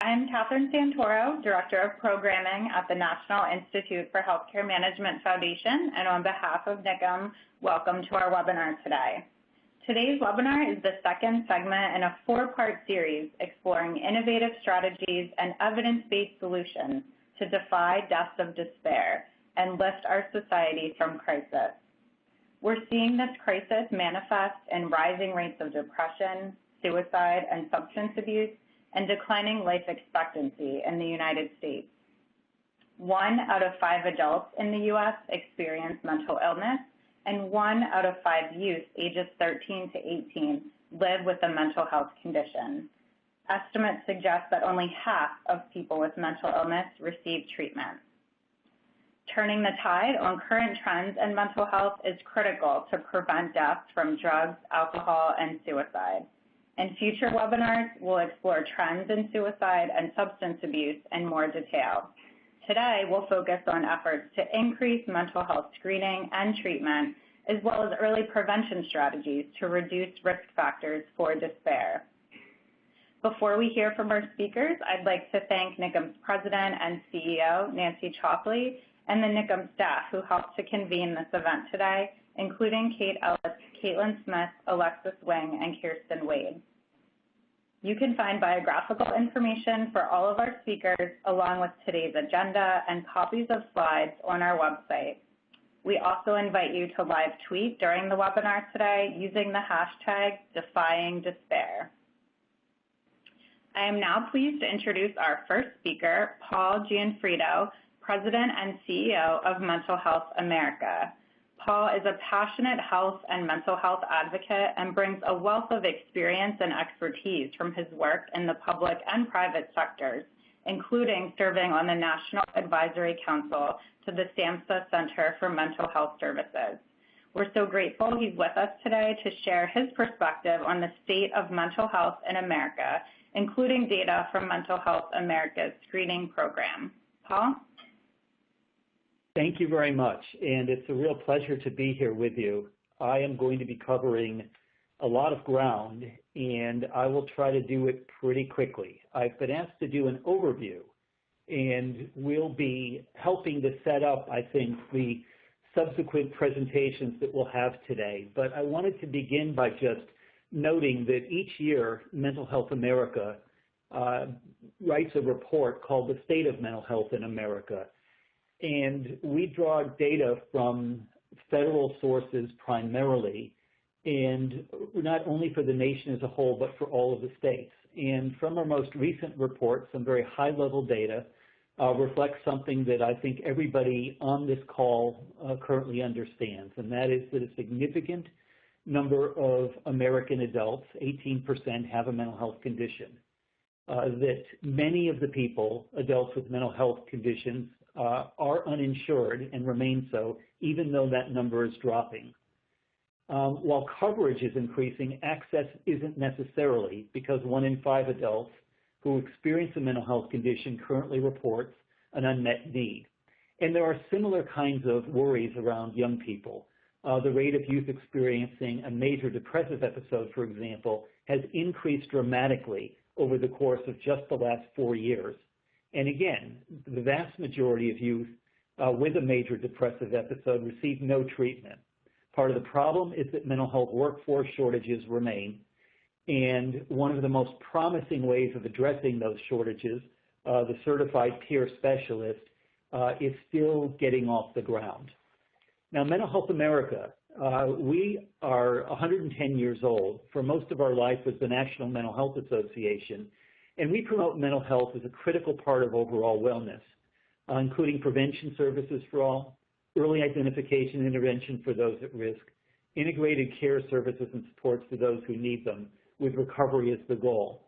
I'm Catherine Santoro, Director of Programming at the National Institute for Healthcare Management Foundation, and on behalf of NICM, welcome to our webinar today. Today's webinar is the second segment in a four-part series exploring innovative strategies and evidence-based solutions to defy deaths of despair and lift our society from crisis. We're seeing this crisis manifest in rising rates of depression, suicide, and substance abuse, and declining life expectancy in the United States. 1 out of 5 adults in the U.S. experience mental illness, and 1 out of 5 youth ages 13 to 18 live with a mental health condition. Estimates suggest that only half of people with mental illness receive treatment. Turning the tide on current trends in mental health is critical to prevent deaths from drugs, alcohol, and suicide. In future webinars, we'll explore trends in suicide and substance abuse in more detail. Today, we'll focus on efforts to increase mental health screening and treatment, as well as early prevention strategies to reduce risk factors for despair. Before we hear from our speakers, I'd like to thank NICM's President and CEO, Nancy Chalkley, and the NICM staff who helped to convene this event today, including Kate Ellis, Caitlin Smith, Alexis Wing, and Kirsten Wade. You can find biographical information for all of our speakers, along with today's agenda and copies of slides on our website. We also invite you to live tweet during the webinar today using the hashtag #DefyingDespair. I am now pleased to introduce our first speaker, Paul Gianfrido, President and CEO of Mental Health America. Paul is a passionate health and mental health advocate and brings a wealth of experience and expertise from his work in the public and private sectors, including serving on the National Advisory Council to the SAMHSA Center for Mental Health Services. We're so grateful he's with us today to share his perspective on the state of mental health in America, including data from Mental Health America's screening program. Paul? Thank you very much, and it's a real pleasure to be here with you. I am going to be covering a lot of ground, and I will try to do it pretty quickly. I've been asked to do an overview, and we'll be helping to set up, I think, the subsequent presentations that we'll have today. But I wanted to begin by just noting that each year, Mental Health America writes a report called The State of Mental Health in America. And we draw data from federal sources primarily, and not only for the nation as a whole, but for all of the states. And from our most recent report, some very high-level data reflects something that I think everybody on this call currently understands, and that is that a significant number of American adults, 18%, have a mental health condition. That many of the people, adults with mental health conditions, are uninsured and remain so, even though that number is dropping. While coverage is increasing, access isn't necessarily, because 1 in 5 adults who experience a mental health condition currently reports an unmet need. And there are similar kinds of worries around young people. The rate of youth experiencing a major depressive episode, for example, has increased dramatically over the course of just the last 4 years. And again, the vast majority of youth with a major depressive episode receive no treatment. Part of the problem is that mental health workforce shortages remain. And one of the most promising ways of addressing those shortages, the certified peer specialist, is still getting off the ground. Now, Mental Health America, we are 110 years old. For most of our life as the National Mental Health Association, and we promote mental health as a critical part of overall wellness, including prevention services for all, early identification and intervention for those at risk, integrated care services and supports to those who need them, with recovery as the goal.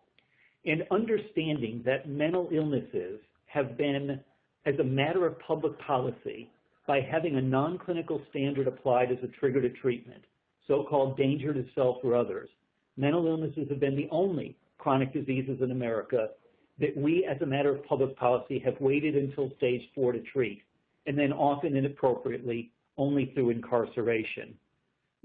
And understanding that mental illnesses have been, as a matter of public policy, by having a non-clinical standard applied as a trigger to treatment, so-called danger to self or others, mental illnesses have been the only chronic diseases in America that we, as a matter of public policy, have waited until stage 4 to treat, and then often inappropriately only through incarceration.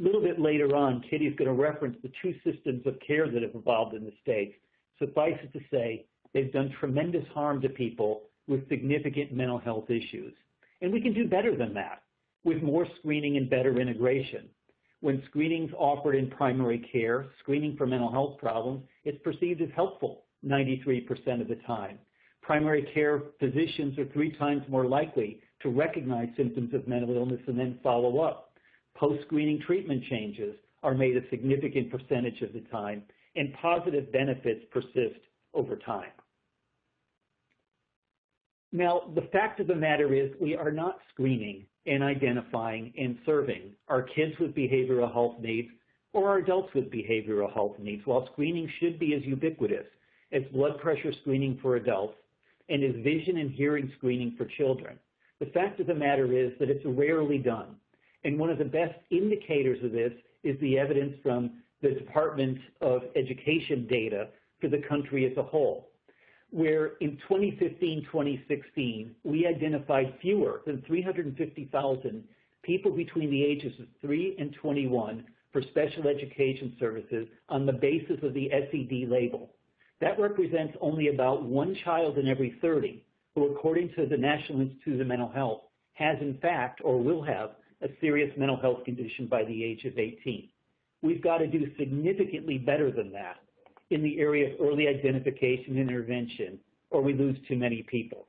A little bit later on, Kitty's going to reference the 2 systems of care that have evolved in the states. Suffice it to say, They've done tremendous harm to people with significant mental health issues. And we can do better than that with more screening and better integration. When screening is offered in primary care, screening for mental health problems, it's perceived as helpful 93% of the time. Primary care physicians are 3 times more likely to recognize symptoms of mental illness and then follow up. Post-screening treatment changes are made a significant percentage of the time, and positive benefits persist over time. Now, the fact of the matter is we are not screening and identifying and serving our kids with behavioral health needs or our adults with behavioral health needs, while screening should be as ubiquitous as blood pressure screening for adults and as vision and hearing screening for children. The fact of the matter is that it's rarely done. And one of the best indicators of this is the evidence from the Department of Education data for the country as a whole, where in 2015-2016, we identified fewer than 350,000 people between the ages of 3 and 21 for special education services on the basis of the SED label. That represents only about 1 child in every 30 who, according to the National Institute of Mental Health, has in fact or will have a serious mental health condition by the age of 18. We've got to do significantly better than that in the area of early identification and intervention, or we lose too many people.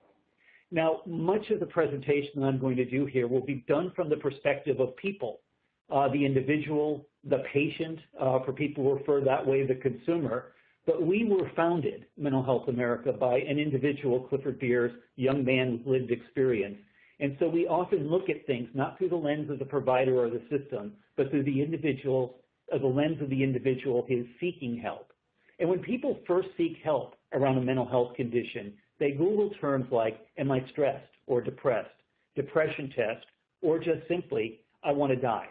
Now, much of the presentation I'm going to do here will be done from the perspective of people, the individual, the patient, for people who refer that way, the consumer. But we were founded, Mental Health America, by an individual, Clifford Beers, young man with lived experience. And so we often look at things not through the lens of the provider or the system, but through the individual, the lens of the individual who is seeking help. And when people first seek help around a mental health condition, they Google terms like, am I stressed or depressed, depression test, or just simply, I want to die.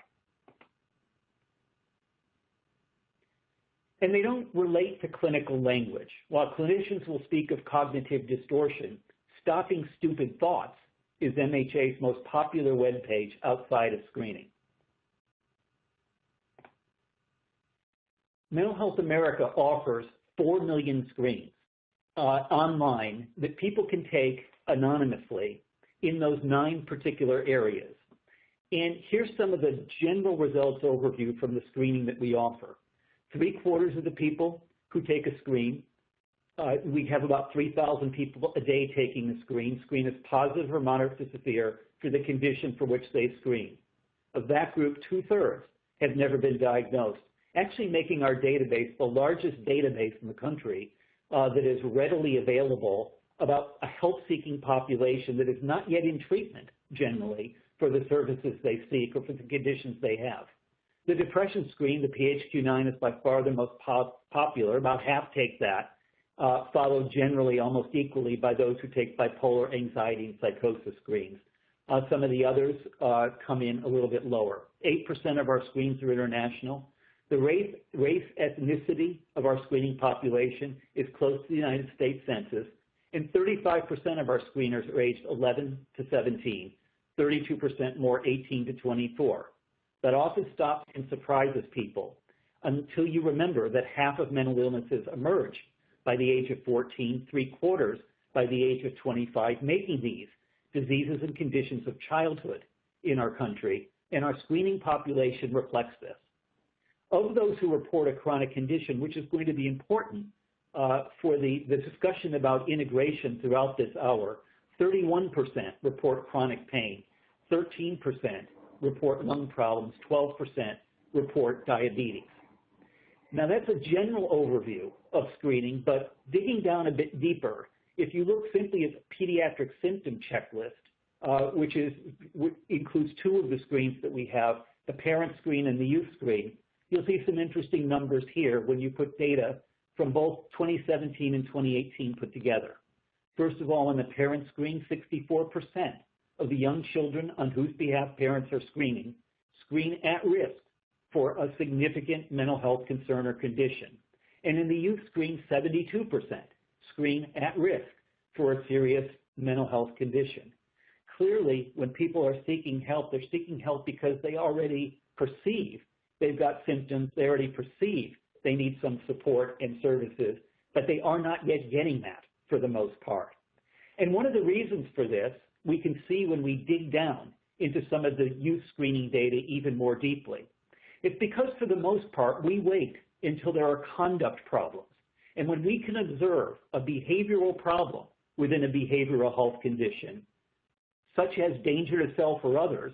And they don't relate to clinical language. While clinicians will speak of cognitive distortion, Stopping Stupid Thoughts is MHA's most popular webpage outside of screening. Mental Health America offers 4 million screens online that people can take anonymously in those 9 particular areas. And here's some of the general results overview from the screening that we offer. 3/4 of the people who take a screen, we have about 3,000 people a day taking the screen. Screen is positive or moderate to severe for the condition for which they screen. Of that group, 2/3 have never been diagnosed, actually making our database the largest database in the country that is readily available about a help-seeking population that is not yet in treatment, generally, for the services they seek or for the conditions they have. The depression screen, the PHQ-9, is by far the most popular. About half take that, followed generally almost equally by those who take bipolar, anxiety, and psychosis screens. Some of the others come in a little bit lower. 8% of our screens are international. The race ethnicity of our screening population is close to the United States Census, and 35% of our screeners are aged 11 to 17, 32% more 18 to 24. That often stops and surprises people until you remember that half of mental illnesses emerge by the age of 14, 3/4 by the age of 25, making these diseases and conditions of childhood in our country, and our screening population reflects this. Of those who report a chronic condition, which is going to be important for the discussion about integration throughout this hour, 31% report chronic pain, 13% report lung problems, 12% report diabetes. Now that's a general overview of screening, but digging down a bit deeper, if you look simply at the pediatric symptom checklist, which includes 2 of the screens that we have, the parent screen and the youth screen, you'll see some interesting numbers here when you put data from both 2017 and 2018 put together. First of all, on the parent screen, 64% of the young children on whose behalf parents are screening screen at risk for a significant mental health concern or condition. And in the youth screen, 72% screen at risk for a serious mental health condition. Clearly, when people are seeking help, they're seeking help because they already perceive they've got symptoms, they already perceive they need some support and services, but they are not yet getting that for the most part. And one of the reasons for this, we can see when we dig down into some of the youth screening data even more deeply. It's because for the most part, we wait until there are conduct problems. And when we can observe a behavioral problem within a behavioral health condition, such as danger to self or others,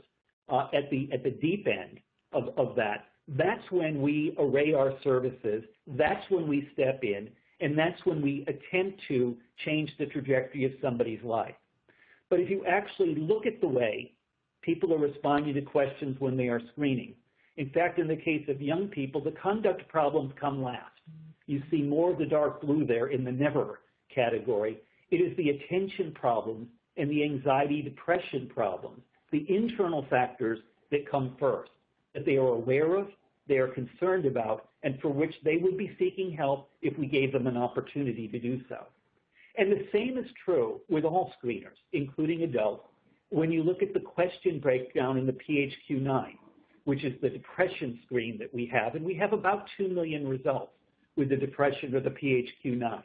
at the deep end of that, that's when we array our services, that's when we step in, and that's when we attempt to change the trajectory of somebody's life. But if you actually look at the way people are responding to questions when they are screening, in fact, in the case of young people, the conduct problems come last. You see more of the dark blue there in the never category. It is the attention problems and the anxiety, depression problems, the internal factors that come first, that they are aware of, they are concerned about, and for which they would be seeking help if we gave them an opportunity to do so. And the same is true with all screeners, including adults, when you look at the question breakdown in the PHQ-9, which is the depression screen that we have, and we have about 2 million results with the depression or the PHQ-9.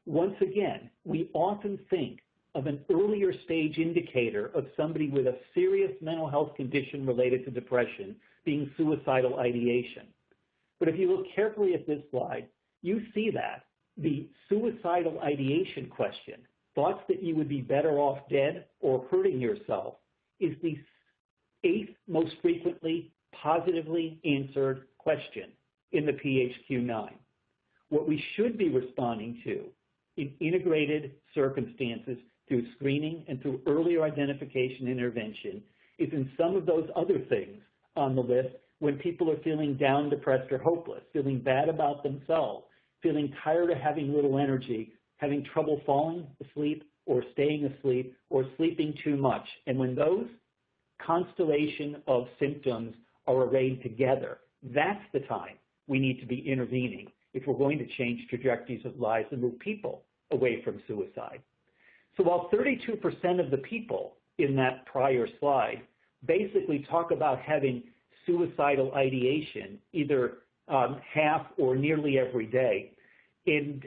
Once again, we often think of an earlier stage indicator of somebody with a serious mental health condition related to depression being suicidal ideation. But if you look carefully at this slide, you see that the suicidal ideation question, thoughts that you would be better off dead or hurting yourself, is the 8th most frequently positively answered question in the PHQ-9. What we should be responding to in integrated circumstances through screening and through earlier identification intervention is in some of those other things on the list when people are feeling down, depressed, or hopeless, feeling bad about themselves, feeling tired of having little energy, having trouble falling asleep or staying asleep or sleeping too much. And when those constellation of symptoms are arrayed together, that's the time we need to be intervening if we're going to change trajectories of lives and move people away from suicide. So while 32% of the people in that prior slide basically talk about having suicidal ideation either half or nearly every day, and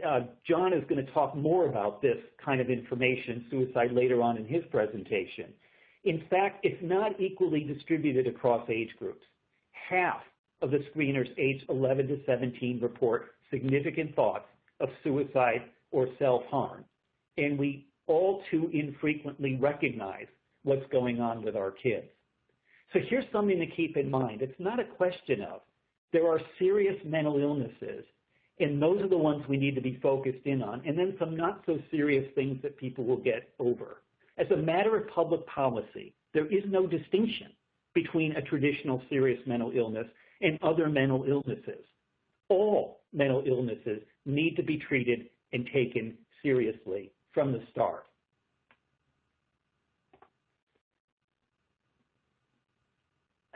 John is going to talk more about this kind of information, suicide, later on in his presentation. In fact, it's not equally distributed across age groups. Half of the screeners aged 11 to 17 report significant thoughts of suicide or self-harm. And we all too infrequently recognize what's going on with our kids. So here's something to keep in mind. It's not a question of there are serious mental illnesses, and those are the ones we need to be focused in on, and then some not so serious things that people will get over. As a matter of public policy, there is no distinction between a traditional serious mental illness and other mental illnesses. All mental illnesses need to be treated and taken seriously from the start.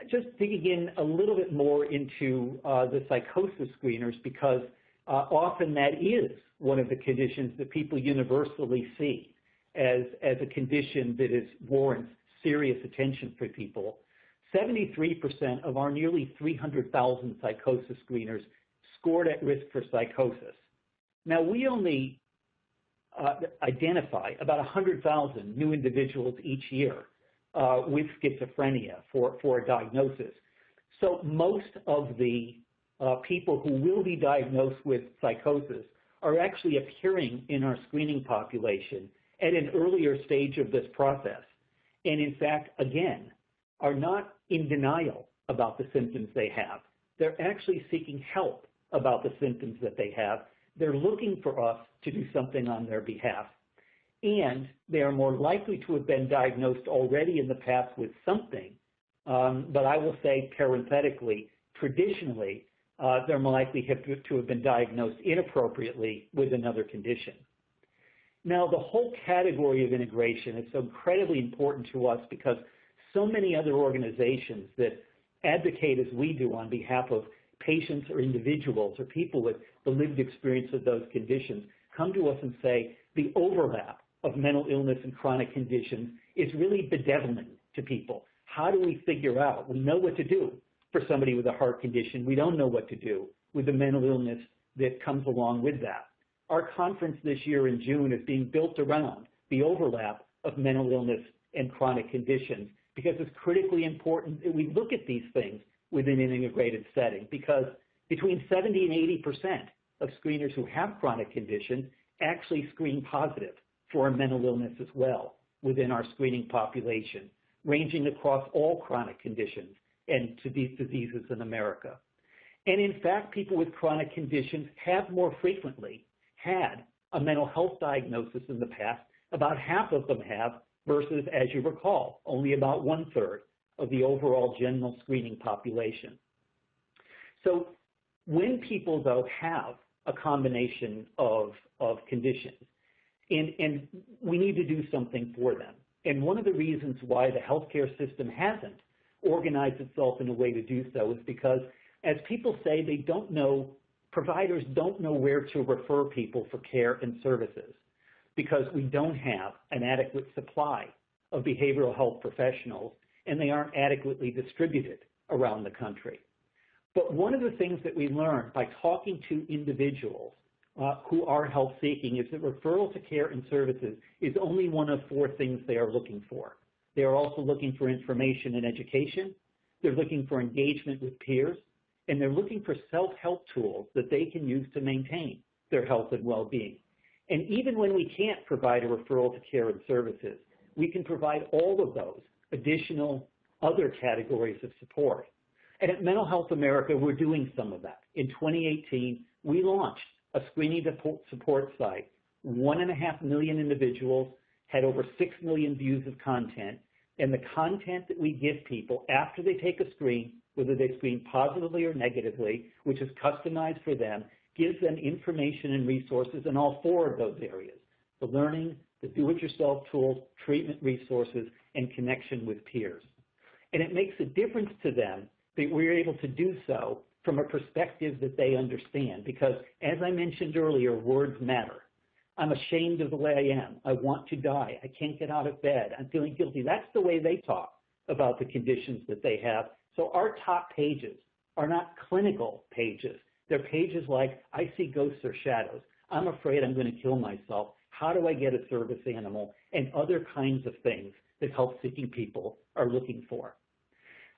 Just digging in a little bit more into the psychosis screeners, because often that is one of the conditions that people universally see as a condition that warrants serious attention for people. 73% of our nearly 300,000 psychosis screeners scored at risk for psychosis. Now, we only identify about 100,000 new individuals each year with schizophrenia for a diagnosis. So most of the people who will be diagnosed with psychosis are actually appearing in our screening population at an earlier stage of this process. And in fact, again, are not in denial about the symptoms they have. They're actually seeking help about the symptoms that they have. They're looking for us to do something on their behalf. And they are more likely to have been diagnosed already in the past with something. But I will say parenthetically, traditionally, they're more likely to have been diagnosed inappropriately with another condition. Now, the whole category of integration is so incredibly important to us because so many other organizations that advocate as we do on behalf of patients or individuals or people with the lived experience of those conditions come to us and say the overlap of mental illness and chronic conditions is really bedeviling to people. How do we figure out? We know what to do for somebody with a heart condition. We don't know what to do with the mental illness that comes along with that. our conference this year in June is being built around the overlap of mental illness and chronic conditions, because it's critically important that we look at these things within an integrated setting, because between 70 and 80% of screeners who have chronic conditions actually screen positive for a mental illness as well within our screening population, ranging across all chronic conditions and to these diseases in America. And in fact, people with chronic conditions have more frequently had a mental health diagnosis in the past. About half of them have, versus, as you recall, only about 1/3 of the overall general screening population. So when people, though, have a combination of conditions, and we need to do something for them. And one of the reasons why the healthcare system hasn't organized itself in a way to do so is because, as people say, they don't know, providers don't know where to refer people for care and services, because we don't have an adequate supply of behavioral health professionals, and they aren't adequately distributed around the country. But one of the things that we learned by talking to individuals who are health seeking is that referral to care and services is only one of 4 things they are looking for. They are also looking for information and education, they're looking for engagement with peers, and they're looking for self-help tools that they can use to maintain their health and well-being. And even when we can't provide a referral to care and services, we can provide all of those additional other categories of support. And at Mental Health America, we're doing some of that. In 2018, we launched a screening support site. 1.5 million individuals had over 6 million views of content. And the content that we give people after they take a screen, whether they screen positively or negatively, which is customized for them, gives them information and resources in all 4 of those areas: the learning, the do-it-yourself tools, treatment resources, and connection with peers. And it makes a difference to them that we're able to do so from a perspective that they understand, because, as I mentioned earlier, words matter. I'm ashamed of the way I am. I want to die. I can't get out of bed. I'm feeling guilty. That's the way they talk about the conditions that they have. So our top pages are not clinical pages. They're pages like, I see ghosts or shadows. I'm afraid I'm going to kill myself. How do I get a service animal? And other kinds of things that health-seeking people are looking for.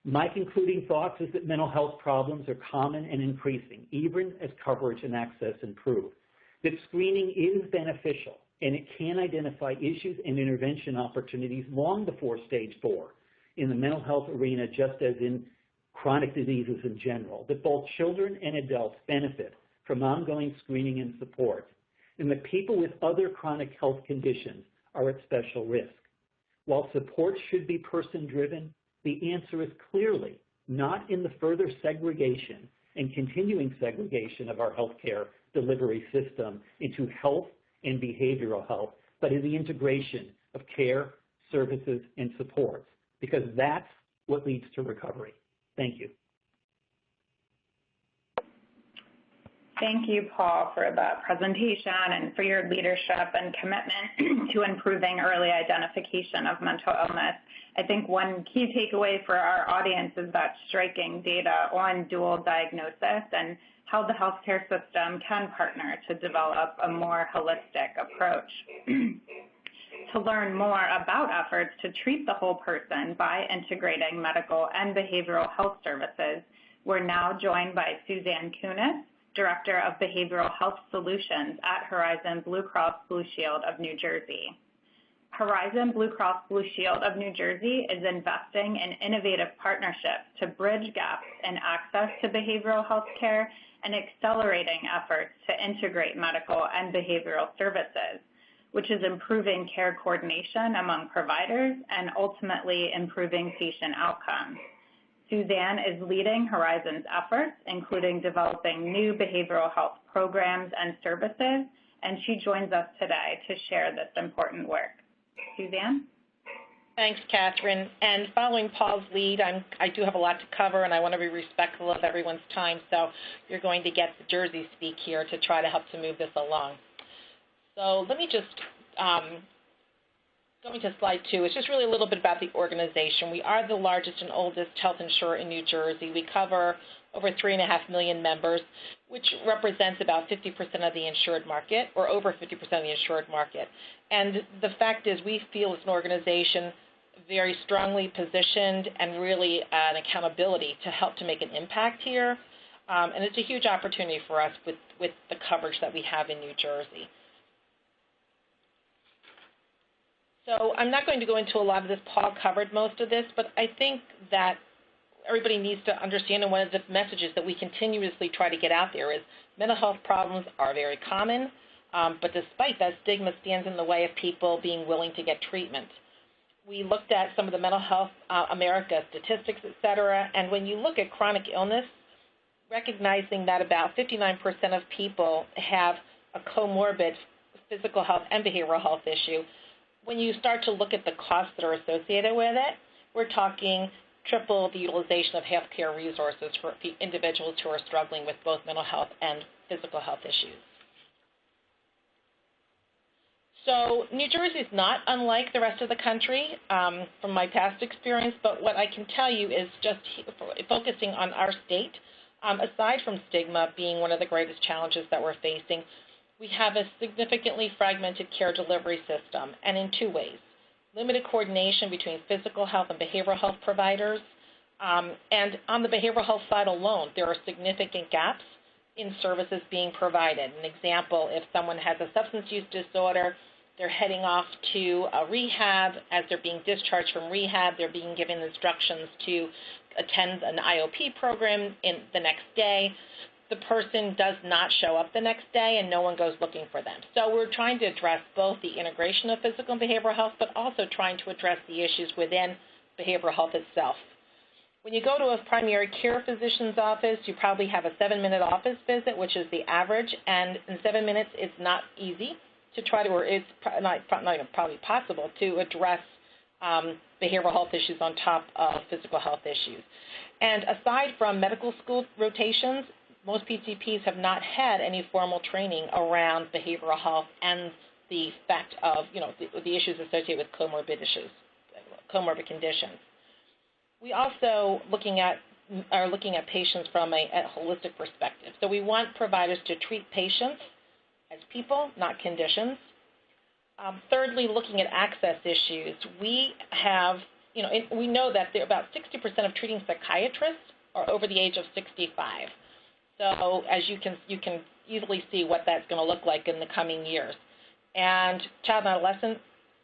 My concluding thoughts is that mental health problems are common and increasing, even as coverage and access improve. That screening is beneficial, and it can identify issues and intervention opportunities long before stage 4 in the mental health arena, just as in chronic diseases in general, that both children and adults benefit from ongoing screening and support, and that people with other chronic health conditions are at special risk. While support should be person-driven, the answer is clearly not in the further segregation and continuing segregation of our healthcare delivery system into health and behavioral health, but in the integration of care, services, and supports, because that's what leads to recovery. Thank you. Thank you, Paul, for that presentation and for your leadership and commitment to improving early identification of mental illness. I think one key takeaway for our audience is that striking data on dual diagnosis and how the healthcare system can partner to develop a more holistic approach. To learn more about efforts to treat the whole person by integrating medical and behavioral health services, we're now joined by Suzanne Kunis, Director of Behavioral Health Solutions at Horizon Blue Cross Blue Shield of New Jersey. Horizon Blue Cross Blue Shield of New Jersey is investing in innovative partnerships to bridge gaps in access to behavioral health care and accelerating efforts to integrate medical and behavioral services, which is improving care coordination among providers and ultimately improving patient outcomes. Suzanne is leading Horizon's efforts, including developing new behavioral health programs and services, and she joins us today to share this important work. Suzanne? Thanks, Catherine. And following Paul's lead, I do have a lot to cover, and I want to be respectful of everyone's time, so you're going to get the Jersey speak here to try to help to move this along. So let me just going to slide 2, it's just really a little bit about the organization. We are the largest and oldest health insurer in New Jersey. We cover over 3.5 million members. which represents about 50% of the insured market, or over 50% of the insured market. And the fact is, we feel as an organization very strongly positioned and really an accountability to help to make an impact here. And it's a huge opportunity for us with the coverage that we have in New Jersey. So I'm not going to go into a lot of this. Paul covered most of this, but I think that everybody needs to understand, and one of the messages that we continuously try to get out there is mental health problems are very common, but despite that, stigma stands in the way of people being willing to get treatment. We looked at some of the Mental Health America statistics, et cetera, and when you look at chronic illness, recognizing that about 59% of people have a comorbid physical health and behavioral health issue, when you start to look at the costs that are associated with it, we're talking triple the utilization of healthcare resources for individuals who are struggling with both mental health and physical health issues. So New Jersey is not unlike the rest of the country from my past experience, but what I can tell you is just focusing on our state, aside from stigma being one of the greatest challenges that we're facing, we have a significantly fragmented care delivery system, and in two ways. Limited coordination between physical health and behavioral health providers, and on the behavioral health side alone, there are significant gaps in services being provided. An example, if someone has a substance use disorder, they're heading off to a rehab. As they're being discharged from rehab, they're being given instructions to attend an IOP program in the next day. The person does not show up the next day and no one goes looking for them. So we're trying to address both the integration of physical and behavioral health, but also trying to address the issues within behavioral health itself. When you go to a primary care physician's office, you probably have a 7-minute office visit, which is the average, and in 7 minutes it's not easy to try to, or it's not even probably possible to address behavioral health issues on top of physical health issues. And aside from medical school rotations, most PCPs have not had any formal training around behavioral health and the effect of, the issues associated with comorbid conditions. We also are looking at patients from a holistic perspective. So we want providers to treat patients as people, not conditions. Thirdly, looking at access issues, we have, we know that about 60% of treating psychiatrists are over the age of 65. So as you can easily see what that's going to look like in the coming years. And child and adolescent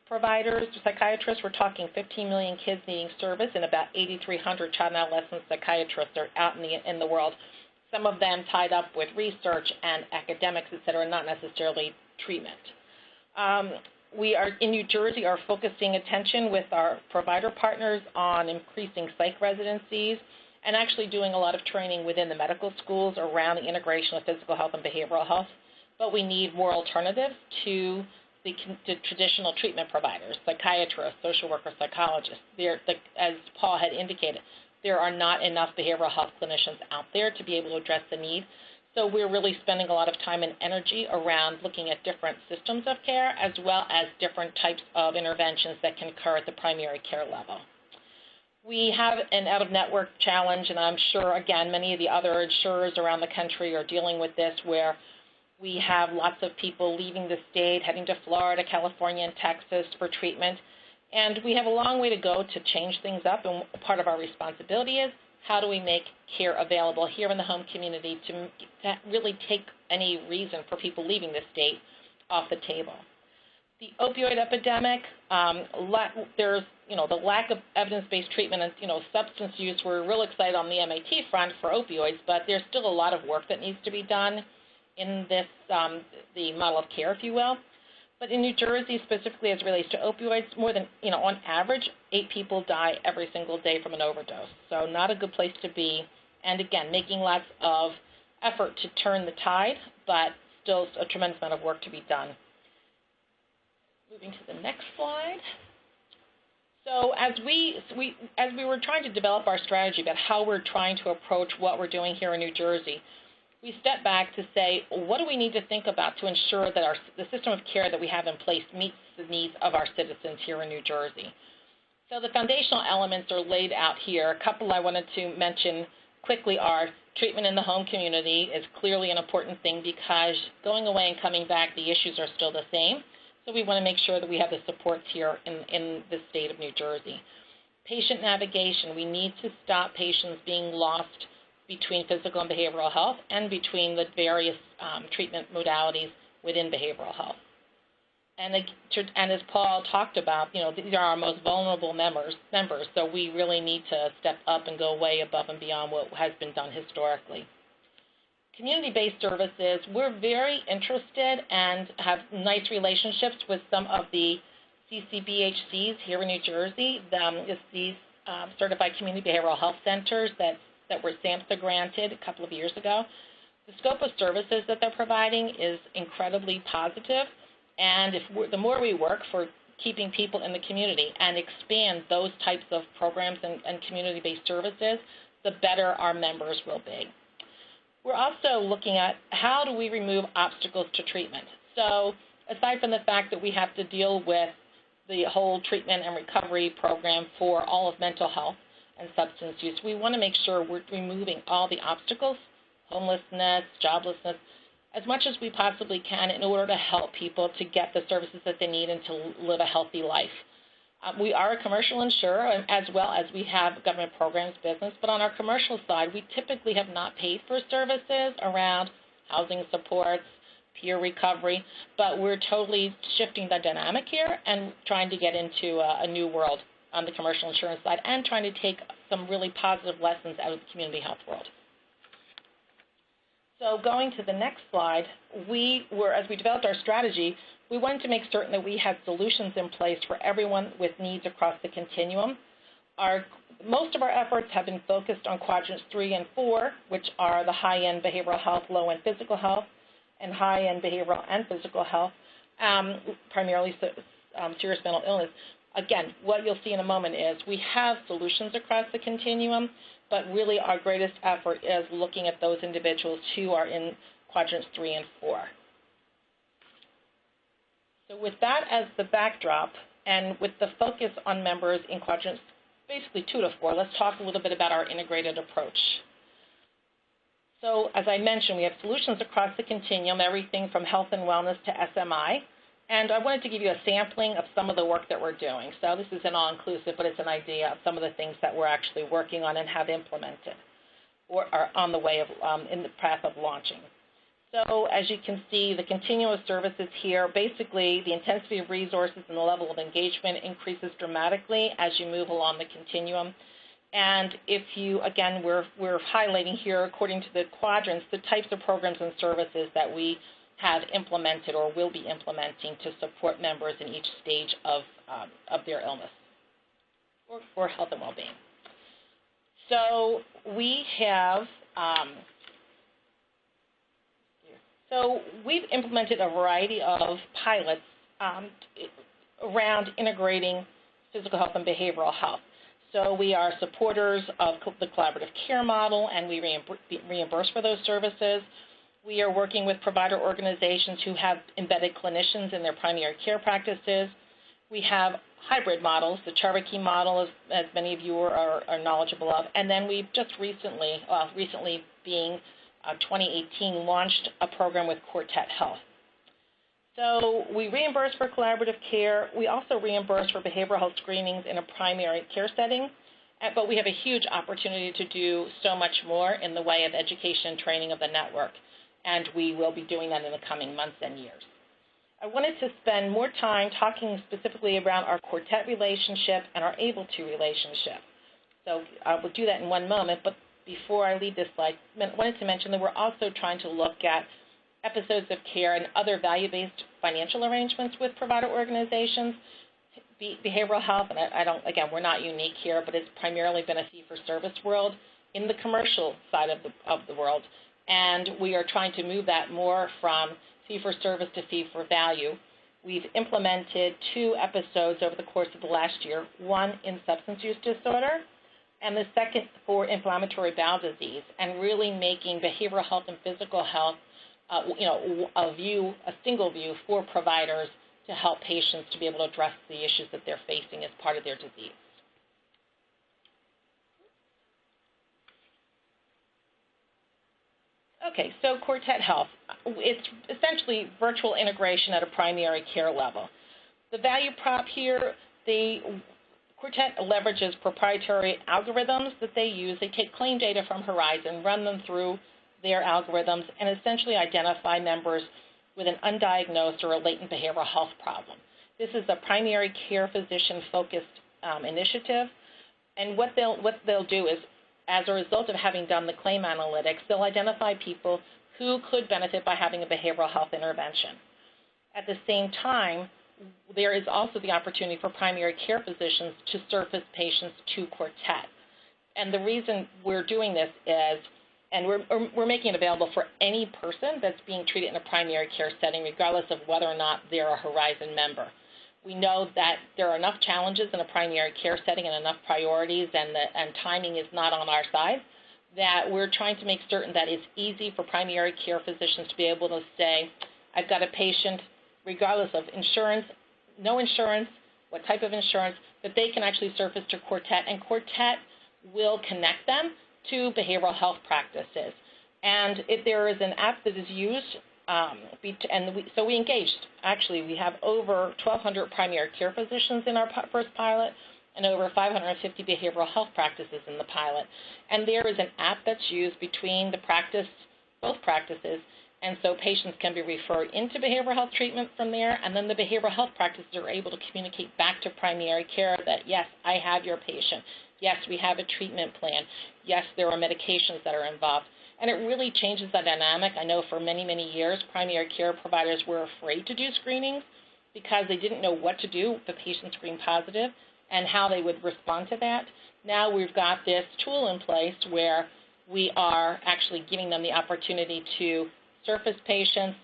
providers, psychiatrists, we're talking 15 million kids needing service, and about 8,300 child and adolescent psychiatrists are out in the world. Some of them tied up with research and academics, et cetera, not necessarily treatment. We are in New Jersey are focusing attention with our provider partners on increasing psych residencies and actually doing a lot of training within the medical schools around the integration of physical health and behavioral health. But we need more alternatives to the traditional treatment providers, psychiatrists, social workers, psychologists. As Paul had indicated, there are not enough behavioral health clinicians out there to be able to address the need. So we're really spending a lot of time and energy around looking at different systems of care as well as different types of interventions that can occur at the primary care level. We have an out-of-network challenge, and I'm sure, again, many of the other insurers around the country are dealing with this, where we have lots of people leaving the state, heading to Florida, California, and Texas for treatment. And we have a long way to go to change things up, and part of our responsibility is how do we make care available here in the home community to really take any reason for people leaving the state off the table. The opioid epidemic, there's, the lack of evidence-based treatment and, substance use. We're real excited on the MAT front for opioids, but there's still a lot of work that needs to be done in this, the model of care, if you will. But in New Jersey, specifically as it relates to opioids, more than, on average, 8 people die every single day from an overdose. So not a good place to be. And again, making lots of effort to turn the tide, but still a tremendous amount of work to be done. Moving to the next slide. So as we were trying to develop our strategy about how we're trying to approach what we're doing here in New Jersey, we stepped back to say, what do we need to think about to ensure that the system of care that we have in place meets the needs of our citizens here in New Jersey? So the foundational elements are laid out here. A couple I wanted to mention quickly are treatment in the home community is clearly an important thing because going away and coming back, the issues are still the same. So we want to make sure that we have the supports here in the state of New Jersey. Patient navigation, we need to stop patients being lost between physical and behavioral health and between the various treatment modalities within behavioral health. And as Paul talked about, these are our most vulnerable members, so we really need to step up and go way above and beyond what has been done historically. Community-based services, we're very interested and have nice relationships with some of the CCBHCs here in New Jersey. It's these certified community behavioral health centers that were SAMHSA granted a couple of years ago. The scope of services that they're providing is incredibly positive, and the more we work for keeping people in the community and expand those types of programs and community-based services, the better our members will be. We're also looking at how do we remove obstacles to treatment. So aside from the fact that we have to deal with the whole treatment and recovery program for all of mental health and substance use, we want to make sure we're removing all the obstacles, homelessness, joblessness, as much as we possibly can in order to help people to get the services that they need and to live a healthy life. We are a commercial insurer as well as we have government programs business, but on our commercial side, we typically have not paid for services around housing supports, peer recovery, but we're totally shifting the dynamic here and trying to get into a new world on the commercial insurance side and trying to take some really positive lessons out of the community health world. So going to the next slide, as we developed our strategy, we wanted to make certain that we had solutions in place for everyone with needs across the continuum. Most of our efforts have been focused on quadrants 3 and 4, which are the high-end behavioral health, low-end physical health, and high-end behavioral and physical health, primarily serious mental illness. Again, what you'll see in a moment is we have solutions across the continuum, but really our greatest effort is looking at those individuals who are in quadrants 3 and 4. So with that as the backdrop, and with the focus on members in quadrants basically 2 to 4, let's talk a little bit about our integrated approach. So as I mentioned, we have solutions across the continuum, everything from health and wellness to SMI. And I wanted to give you a sampling of some of the work that we're doing. So this isn't all-inclusive, but it's an idea of some of the things that we're actually working on and have implemented or are on the way of, in the path of launching. So as you can see, the continuum of services here, basically the intensity of resources and the level of engagement increases dramatically as you move along the continuum. And if you, again, we're highlighting here, according to the quadrants, the types of programs and services that we have implemented or will be implementing to support members in each stage of their illness or health and well-being. So we have, we've implemented a variety of pilots around integrating physical health and behavioral health. So we are supporters of the collaborative care model, and we reimburse for those services. We are working with provider organizations who have embedded clinicians in their primary care practices. We have hybrid models, the Cherokee model, as many of you are knowledgeable of. And then we've just recently being 2018, launched a program with Quartet Health. So we reimburse for collaborative care. We also reimburse for behavioral health screenings in a primary care setting. But we have a huge opportunity to do so much more in the way of education and training of the network. And we will be doing that in the coming months and years. I wanted to spend more time talking specifically around our Quartet relationship and our Able2 relationship. So I will do that in one moment, but before I leave this slide, I wanted to mention that we're also trying to look at episodes of care and other value-based financial arrangements with provider organizations. Behavioral health, and again, we're not unique here, but it's primarily been a fee-for-service world in the commercial side of the world. And we are trying to move that more from fee-for-service to fee-for-value. We've implemented 2 episodes over the course of the last year, one in substance use disorder and the second for inflammatory bowel disease, and really making behavioral health and physical health a single view for providers to help patients to be able to address the issues that they're facing as part of their disease. Okay, so Quartet Health, it's essentially virtual integration at a primary care level. The value prop here, Quartet leverages proprietary algorithms that they use. They take claim data from Horizon, run them through their algorithms, and essentially identify members with an undiagnosed or a latent behavioral health problem. This is a primary care physician-focused initiative, and what they'll do is, as a result of having done the claim analytics, they'll identify people who could benefit by having a behavioral health intervention. At the same time, there is also the opportunity for primary care physicians to surface patients to Quartet. And the reason we're doing this is, and we're making it available for any person that's being treated in a primary care setting, regardless of whether or not they're a Horizon member. We know that there are enough challenges in a primary care setting and enough priorities, and timing is not on our side, that we're trying to make certain that it's easy for primary care physicians to be able to say, I've got a patient, regardless of insurance, no insurance, what type of insurance, that they can actually surface to Quartet, and Quartet will connect them to behavioral health practices. And if there is an app that is used, so we engaged. Actually, we have over 1,200 primary care physicians in our first pilot and over 550 behavioral health practices in the pilot. And there is an app that's used between both practices, and so patients can be referred into behavioral health treatment from there, and then the behavioral health practices are able to communicate back to primary care that, yes, I have your patient. Yes, we have a treatment plan. Yes, there are medications that are involved. And it really changes the dynamic. I know for many, many years, primary care providers were afraid to do screenings because they didn't know what to do if the patient screened positive and how they would respond to that. Now we've got this tool in place where we are actually giving them the opportunity to surface patients,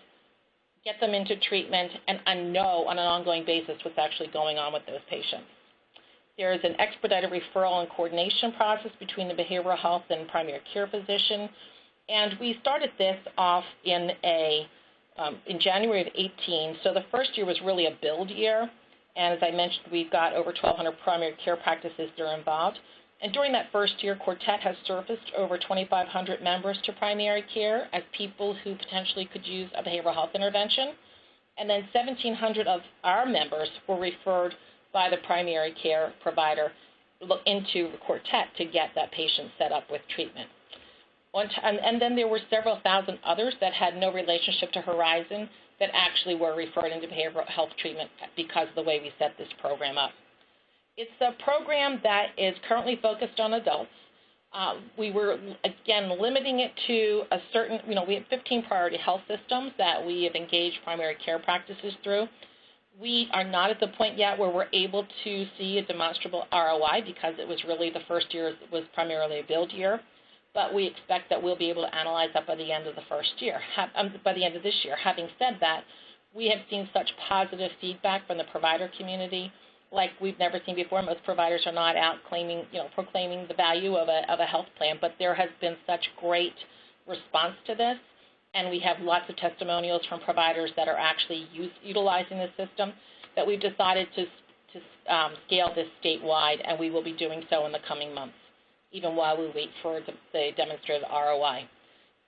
get them into treatment, and know on an ongoing basis what's actually going on with those patients. There is an expedited referral and coordination process between the behavioral health and primary care physician. And we started this off in January of 18. So the first year was really a build year. And as I mentioned, we've got over 1,200 primary care practices that are involved. And during that first year, Quartet has surfaced over 2,500 members to primary care as people who potentially could use a behavioral health intervention. And then 1,700 of our members were referred by the primary care provider into Quartet to get that patient set up with treatment. And then there were several thousand others that had no relationship to Horizon that actually were referred into behavioral health treatment because of the way we set this program up. It's a program that is currently focused on adults. We were, again, limiting it to a certain, we have 15 priority health systems that we have engaged primary care practices through. We are not at the point yet where we're able to see a demonstrable ROI because it was really the first year was primarily a build year. But we expect that we'll be able to analyze that by the end of the first year, by the end of this year. Having said that, we have seen such positive feedback from the provider community like we've never seen before. Most providers are not out proclaiming the value of a health plan, but there has been such great response to this, and we have lots of testimonials from providers that are actually utilizing the system that we've decided to scale this statewide, and we will be doing so in the coming months, even while we wait for the demonstrated ROI.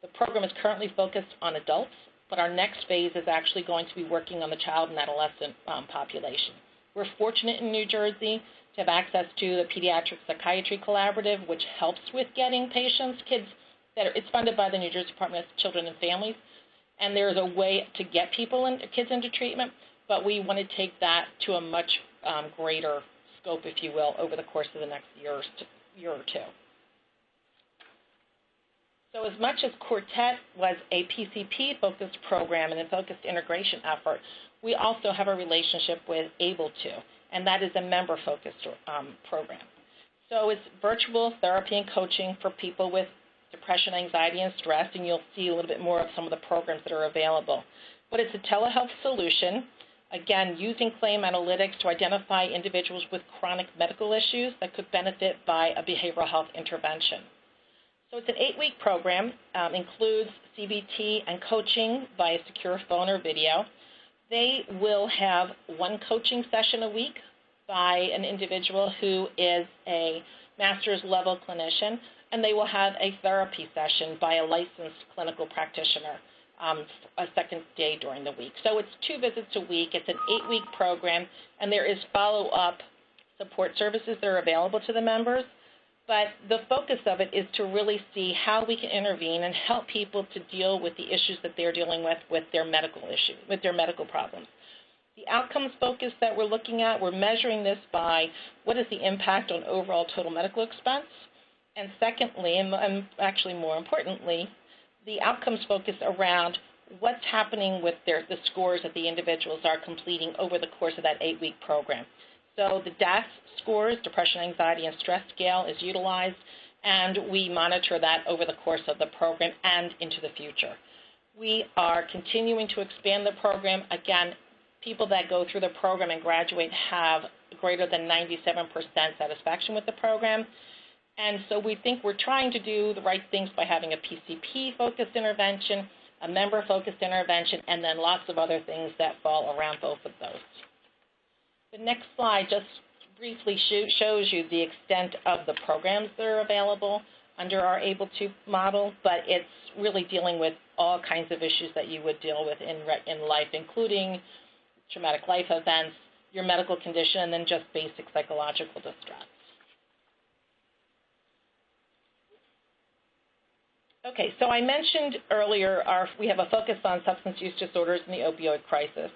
The program is currently focused on adults, but our next phase is actually going to be working on the child and adolescent population. We're fortunate in New Jersey to have access to the Pediatric Psychiatry Collaborative, which helps with getting kids it's funded by the New Jersey Department of Children and Families, and there's a way to get kids into treatment, but we want to take that to a much greater scope, if you will, over the course of the next year or two. So as much as Quartet was a PCP-focused program and a focused integration effort, we also have a relationship with Able2, and that is a member-focused program. So it's virtual therapy and coaching for people with depression, anxiety, and stress, and you'll see a little bit more of some of the programs that are available. But it's a telehealth solution, again, using claim analytics to identify individuals with chronic medical issues that could benefit by a behavioral health intervention. So it's an 8-week program, includes CBT and coaching via secure phone or video. They will have one coaching session a week by an individual who is a master's level clinician and they will have a therapy session by a licensed clinical practitioner a second day during the week. So it's 2 visits a week. It's an 8-week program, and there is follow-up support services that are available to the members. But the focus of it is to really see how we can intervene and help people to deal with the issues that they're dealing with their medical issues, with their medical problems. The outcomes focus that we're looking at, we're measuring this by what is the impact on overall total medical expense, and secondly, and actually more importantly, the outcomes focus around what's happening with the scores that the individuals are completing over the course of that 8-week program. So the DAS scores, Depression, Anxiety, and Stress Scale, is utilized, and we monitor that over the course of the program and into the future. We are continuing to expand the program. Again, people that go through the program and graduate have greater than 97% satisfaction with the program. And so we think we're trying to do the right things by having a PCP-focused intervention, a member-focused intervention, and then lots of other things that fall around both of those. The next slide just briefly shows you the extent of the programs that are available under our Able To model, but it's really dealing with all kinds of issues that you would deal with in life, including traumatic life events, your medical condition, and then just basic psychological distress. Okay, so I mentioned earlier we have a focus on substance use disorders and the opioid crisis.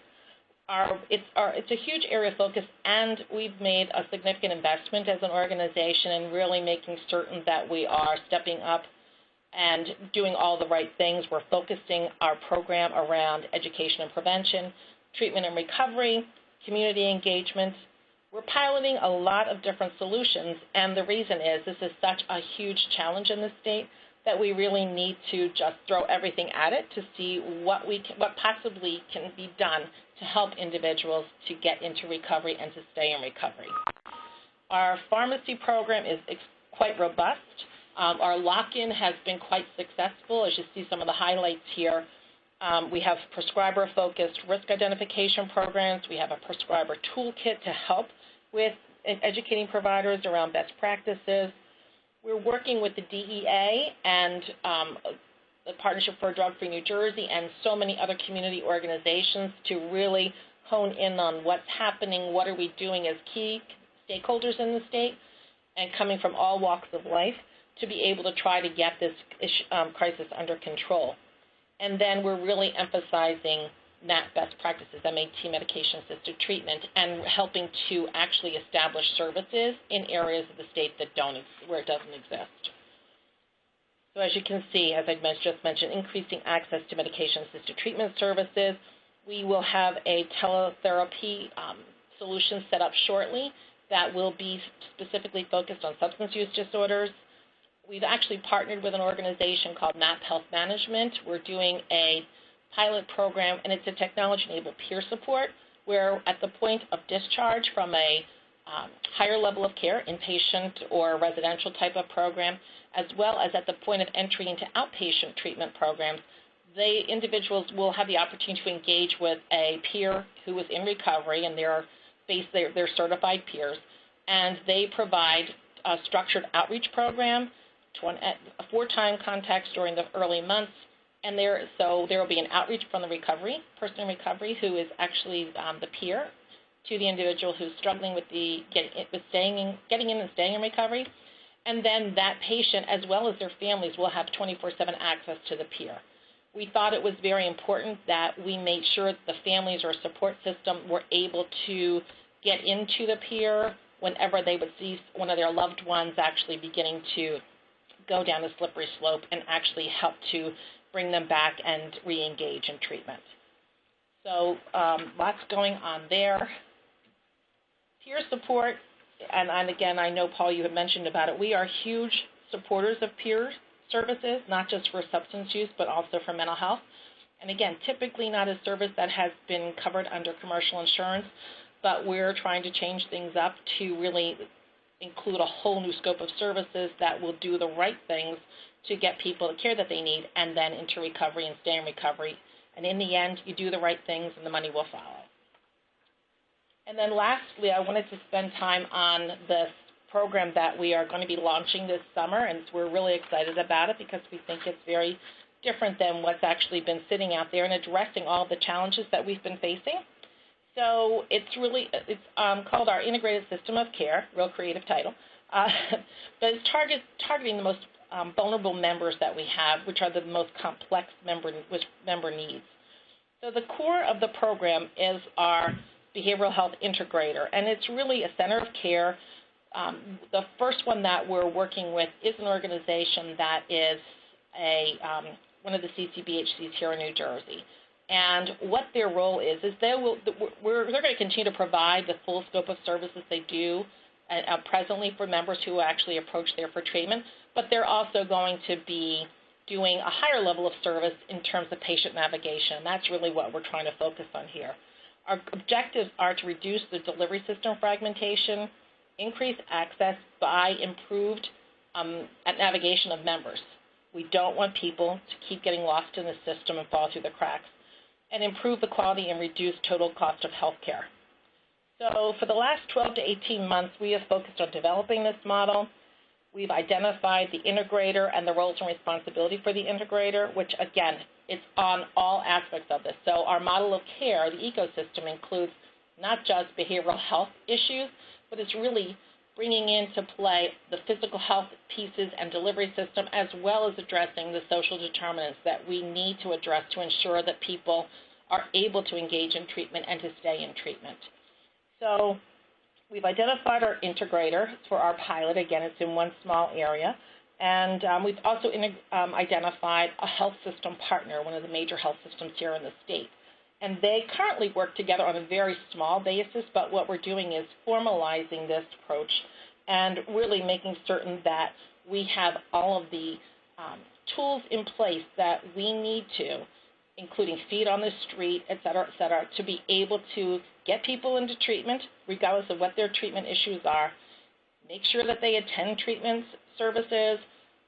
It's a huge area of focus, and we've made a significant investment as an organization in really making certain that we are stepping up and doing all the right things. We're focusing our program around education and prevention, treatment and recovery, community engagement. We're piloting a lot of different solutions, and the reason is this is such a huge challenge in the state that we really need to just throw everything at it to see what possibly can be done to help individuals to get into recovery and to stay in recovery. Our pharmacy program is quite robust. Our lock-in has been quite successful, as you see some of the highlights here. We have prescriber-focused risk identification programs. We have a prescriber toolkit to help with educating providers around best practices. We're working with the DEA and the Partnership for a Drug-Free New Jersey and so many other community organizations to really hone in on what's happening, what are we doing as key stakeholders in the state, and coming from all walks of life to be able to try to get this crisis under control. And then we're really emphasizing MAT best practices, MAT, medication-assisted treatment, and helping to actually establish services in areas of the state that where it doesn't exist. So as you can see, as I just mentioned, increasing access to medication-assisted treatment services. We will have a teletherapy solution set up shortly that will be specifically focused on substance use disorders. We've actually partnered with an organization called MAP Health Management. We're doing a pilot program, and it's a technology-enabled peer support where at the point of discharge from a higher level of care, inpatient or residential type of program, as well as at the point of entry into outpatient treatment programs, the individuals will have the opportunity to engage with a peer who is in recovery, and they're certified peers, and they provide a structured outreach program, 4-time contacts during the early months, and there will be an outreach from the person in recovery who is actually the peer to the individual who's struggling with getting in and staying in recovery. And then that patient, as well as their families, will have 24/7 access to the peer. We thought it was very important that we made sure that the families or support system were able to get into the peer whenever they would see one of their loved ones actually beginning to go down a slippery slope and actually help to bring them back and re-engage in treatment. So lots going on there. Peer support, and again, I know, Paul, you had mentioned about it. We are huge supporters of peer services, not just for substance use, but also for mental health. And again, typically not a service that has been covered under commercial insurance, but we're trying to change things up to really include a whole new scope of services that will do the right things to get people the care that they need and then into recovery and stay in recovery. And in the end, you do the right things and the money will follow. And then lastly, I wanted to spend time on the program that we are going to be launching this summer, and we're really excited about it because we think it's very different than what's actually been sitting out there and addressing all the challenges that we've been facing. So it's called our Integrated System of Care, real creative title, but it's targeting the most vulnerable members that we have, which are the most complex member needs. So the core of the program is our behavioral health integrator, and it's really a center of care. The first one that we're working with is an organization that is one of the CCBHCs here in New Jersey. And what their role is they're going to continue to provide the full scope of services they do presently for members who actually approach there for treatment, but they're also going to be doing a higher level of service in terms of patient navigation. That's really what we're trying to focus on here. Our objectives are to reduce the delivery system fragmentation, increase access by improved navigation of members. We don't want people to keep getting lost in the system and fall through the cracks, and improve the quality and reduce total cost of health care. So for the last 12 to 18 months, we have focused on developing this model. We've identified the integrator and the roles and responsibility for the integrator, which, again, it's on all aspects of this. So our model of care, the ecosystem, includes not just behavioral health issues, but it's really bringing into play the physical health pieces and delivery system, as well as addressing the social determinants that we need to address to ensure that people are able to engage in treatment and to stay in treatment. So we've identified our integrator for our pilot. Again, it's in one small area. And we've also identified a health system partner, one of the major health systems here in the state. And they currently work together on a very small basis, but what we're doing is formalizing this approach and really making certain that we have all of the tools in place that we need to, including feet on the street, et cetera, to be able to get people into treatment, regardless of what their treatment issues are, make sure that they attend treatment services,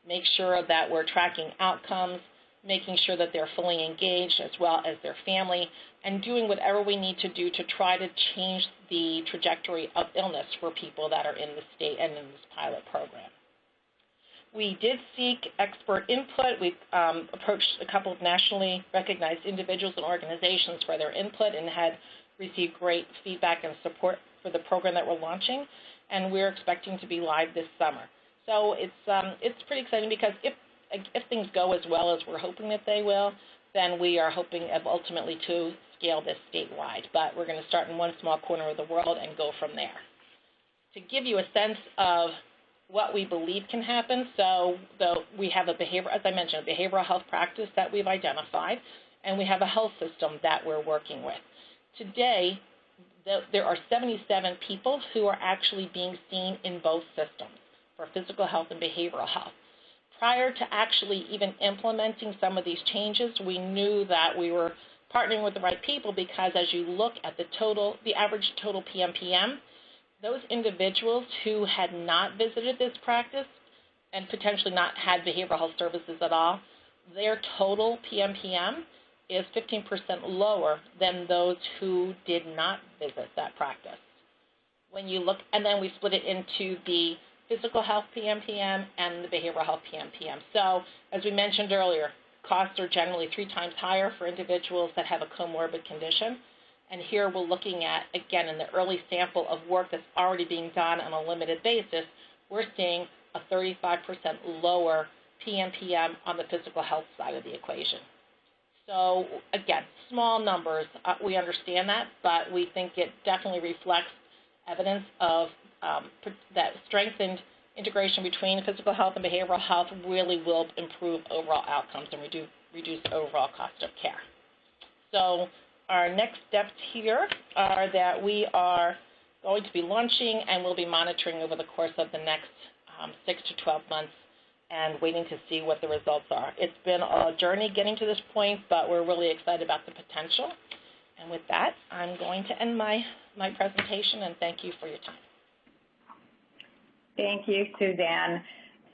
make sure that we're tracking outcomes, making sure that they're fully engaged as well as their family, and doing whatever we need to do to try to change the trajectory of illness for people that are in the state and in this pilot program. We did seek expert input. We've approached a couple of nationally recognized individuals and organizations for their input and had received great feedback and support for the program that we're launching, and we're expecting to be live this summer. So it's pretty exciting because if things go as well as we're hoping that they will, then we are hoping ultimately to scale this statewide. But we're going to start in one small corner of the world and go from there. To give you a sense of what we believe can happen, so we have as I mentioned, a behavioral health practice that we've identified, and we have a health system that we're working with. Today, there are 77 people who are actually being seen in both systems for physical health and behavioral health. Prior to actually even implementing some of these changes, we knew that we were partnering with the right people because as you look at the average total PMPM, those individuals who had not visited this practice and potentially not had behavioral health services at all, their total PMPM is 15% lower than those who did not visit that practice. When you look, and then we split it into the physical health PMPM and the behavioral health PMPM. So as we mentioned earlier, costs are generally 3 times higher for individuals that have a comorbid condition. And here we're looking at, again, in the early sample of work that's already being done on a limited basis, we're seeing a 35% lower PMPM on the physical health side of the equation. So again, small numbers, we understand that, but we think it definitely reflects evidence of that strengthened integration between physical health and behavioral health really will improve overall outcomes and reduce overall cost of care. So our next steps here are that we are going to be launching and we'll be monitoring over the course of the next 6 to 12 months and waiting to see what the results are. It's been a journey getting to this point, but we're really excited about the potential. And with that, I'm going to end my presentation and thank you for your time. Thank you, Suzanne.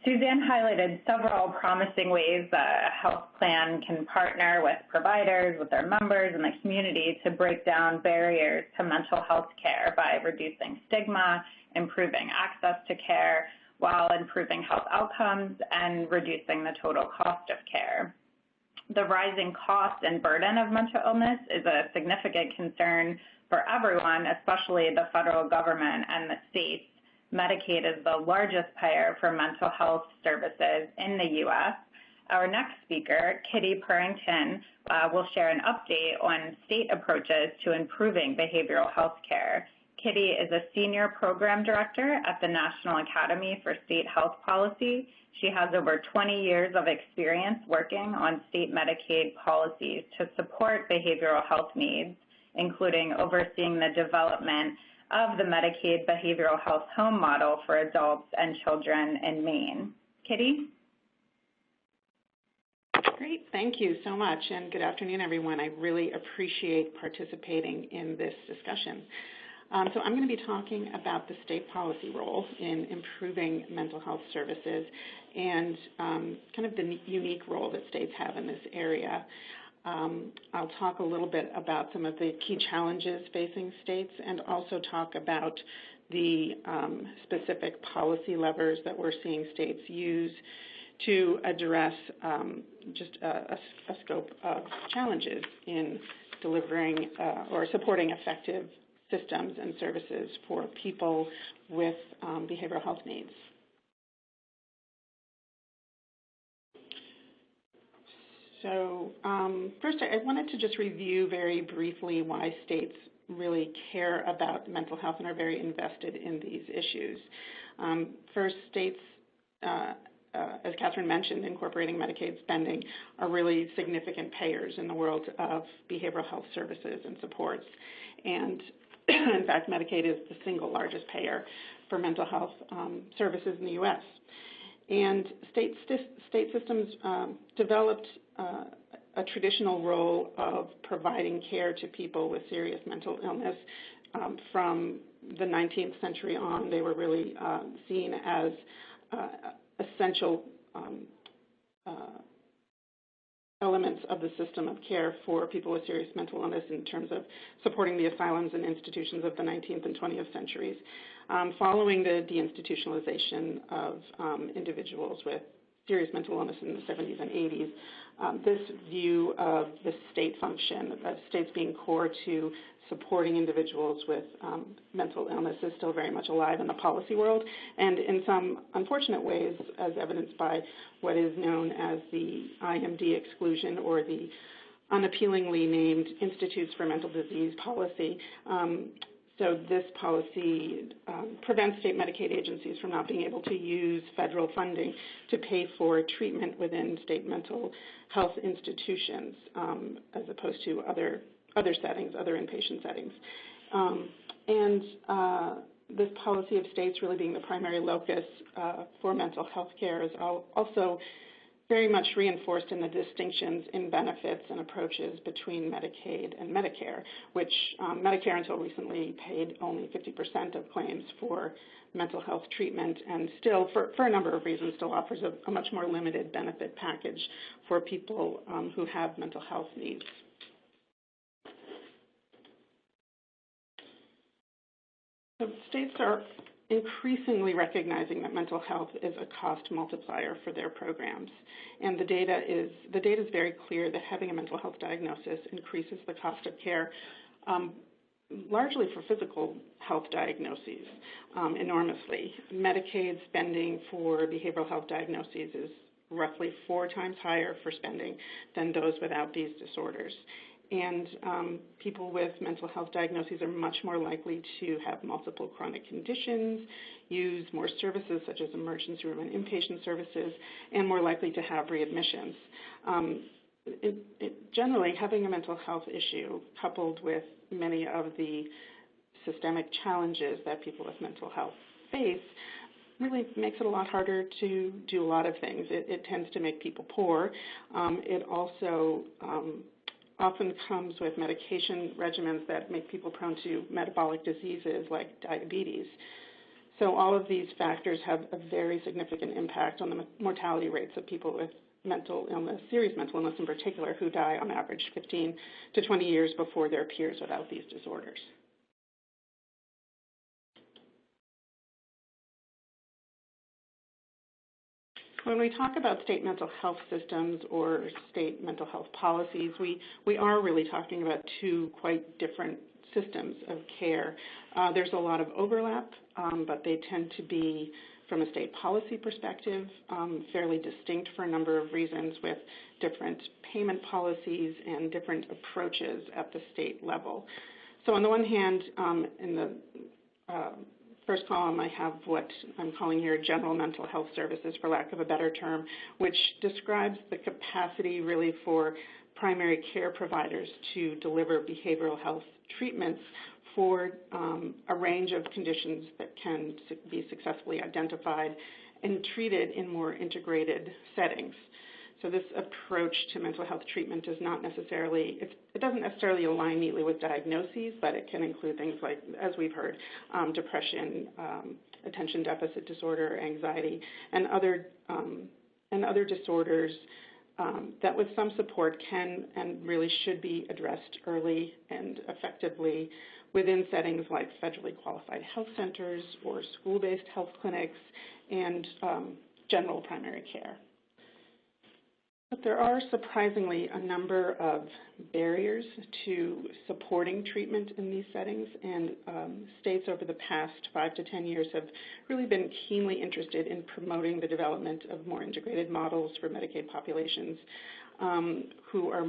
Suzanne highlighted several promising ways that a health plan can partner with providers, with their members, and the community to break down barriers to mental health care by reducing stigma, improving access to care, while improving health outcomes and reducing the total cost of care. The rising cost and burden of mental illness is a significant concern for everyone, especially the federal government and the states. Medicaid is the largest payer for mental health services in the U.S. Our next speaker, Kitty Purrington, will share an update on state approaches to improving behavioral health care. Kitty is a senior program director at the National Academy for State Health Policy. She has over 20 years of experience working on state Medicaid policies to support behavioral health needs, including overseeing the development of the Medicaid behavioral health home model for adults and children in Maine. Kitty? Great, thank you so much, and good afternoon, everyone. I really appreciate participating in this discussion. So I'm going to be talking about the state policy role in improving mental health services and kind of the unique role that states have in this area. I'll talk a little bit about some of the key challenges facing states and also talk about the specific policy levers that we're seeing states use to address just a scope of challenges in delivering or supporting effective systems and services for people with behavioral health needs. So first, I wanted to just review very briefly why states really care about mental health and are very invested in these issues. First, states, as Catherine mentioned, incorporating Medicaid spending are really significant payers in the world of behavioral health services and supports. And in fact, Medicaid is the single largest payer for mental health services in the U.S. And state systems developed a traditional role of providing care to people with serious mental illness. From the 19th century on, they were really seen as essential elements of the system of care for people with serious mental illness in terms of supporting the asylums and institutions of the 19th and 20th centuries. Following the deinstitutionalization of individuals with serious mental illness in the 70s and 80s, this view of the state function, of states being core to supporting individuals with mental illness, is still very much alive in the policy world, and in some unfortunate ways, as evidenced by what is known as the IMD exclusion, or the unappealingly named Institutes for Mental Disease policy. So this policy prevents state Medicaid agencies from not being able to use federal funding to pay for treatment within state mental health institutions, as opposed to other settings, other inpatient settings. This policy of states really being the primary locus for mental health care is also very much reinforced in the distinctions in benefits and approaches between Medicaid and Medicare, which Medicare until recently paid only 50% of claims for mental health treatment, and still, for a number of reasons, still offers a much more limited benefit package for people who have mental health needs. So states are increasingly recognizing that mental health is a cost multiplier for their programs. And the data is very clear that having a mental health diagnosis increases the cost of care, largely for physical health diagnoses, enormously. Medicaid spending for behavioral health diagnoses is roughly 4 times higher for spending than those without these disorders. And people with mental health diagnoses are much more likely to have multiple chronic conditions, use more services such as emergency room and inpatient services, and more likely to have readmissions. Generally, having a mental health issue coupled with many of the systemic challenges that people with mental health face really makes it a lot harder to do a lot of things. It tends to make people poor. It also often comes with medication regimens that make people prone to metabolic diseases like diabetes. So all of these factors have a very significant impact on the mortality rates of people with mental illness, serious mental illness in particular, who die on average 15 to 20 years before their peers without these disorders. When we talk about state mental health systems or state mental health policies, we are really talking about two quite different systems of care. There's a lot of overlap, but they tend to be, from a state policy perspective, fairly distinct for a number of reasons, with different payment policies and different approaches at the state level. So on the one hand, in the first column, I have what I'm calling here general mental health services, for lack of a better term, which describes the capacity really for primary care providers to deliver behavioral health treatments for a range of conditions that can be successfully identified and treated in more integrated settings. So this approach to mental health treatment does not necessarily, it doesn't necessarily align neatly with diagnoses, but it can include things like, as we've heard, depression, attention deficit disorder, anxiety, and other disorders that with some support can and really should be addressed early and effectively within settings like federally qualified health centers or school-based health clinics and general primary care. But there are surprisingly a number of barriers to supporting treatment in these settings, and states over the past 5 to 10 years have really been keenly interested in promoting the development of more integrated models for Medicaid populations who are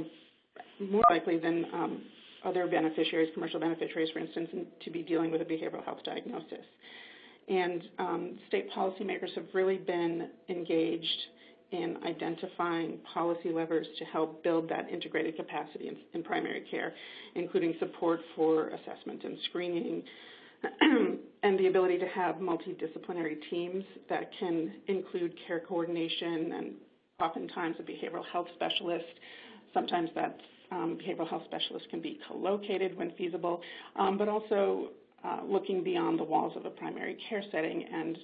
more likely than other beneficiaries, commercial beneficiaries, for instance, to be dealing with a behavioral health diagnosis. And state policymakers have really been engaged in identifying policy levers to help build that integrated capacity in primary care, including support for assessment and screening, and the ability to have multidisciplinary teams that can include care coordination and oftentimes a behavioral health specialist. Sometimes that behavioral health specialist can be co-located when feasible, but also looking beyond the walls of a primary care setting and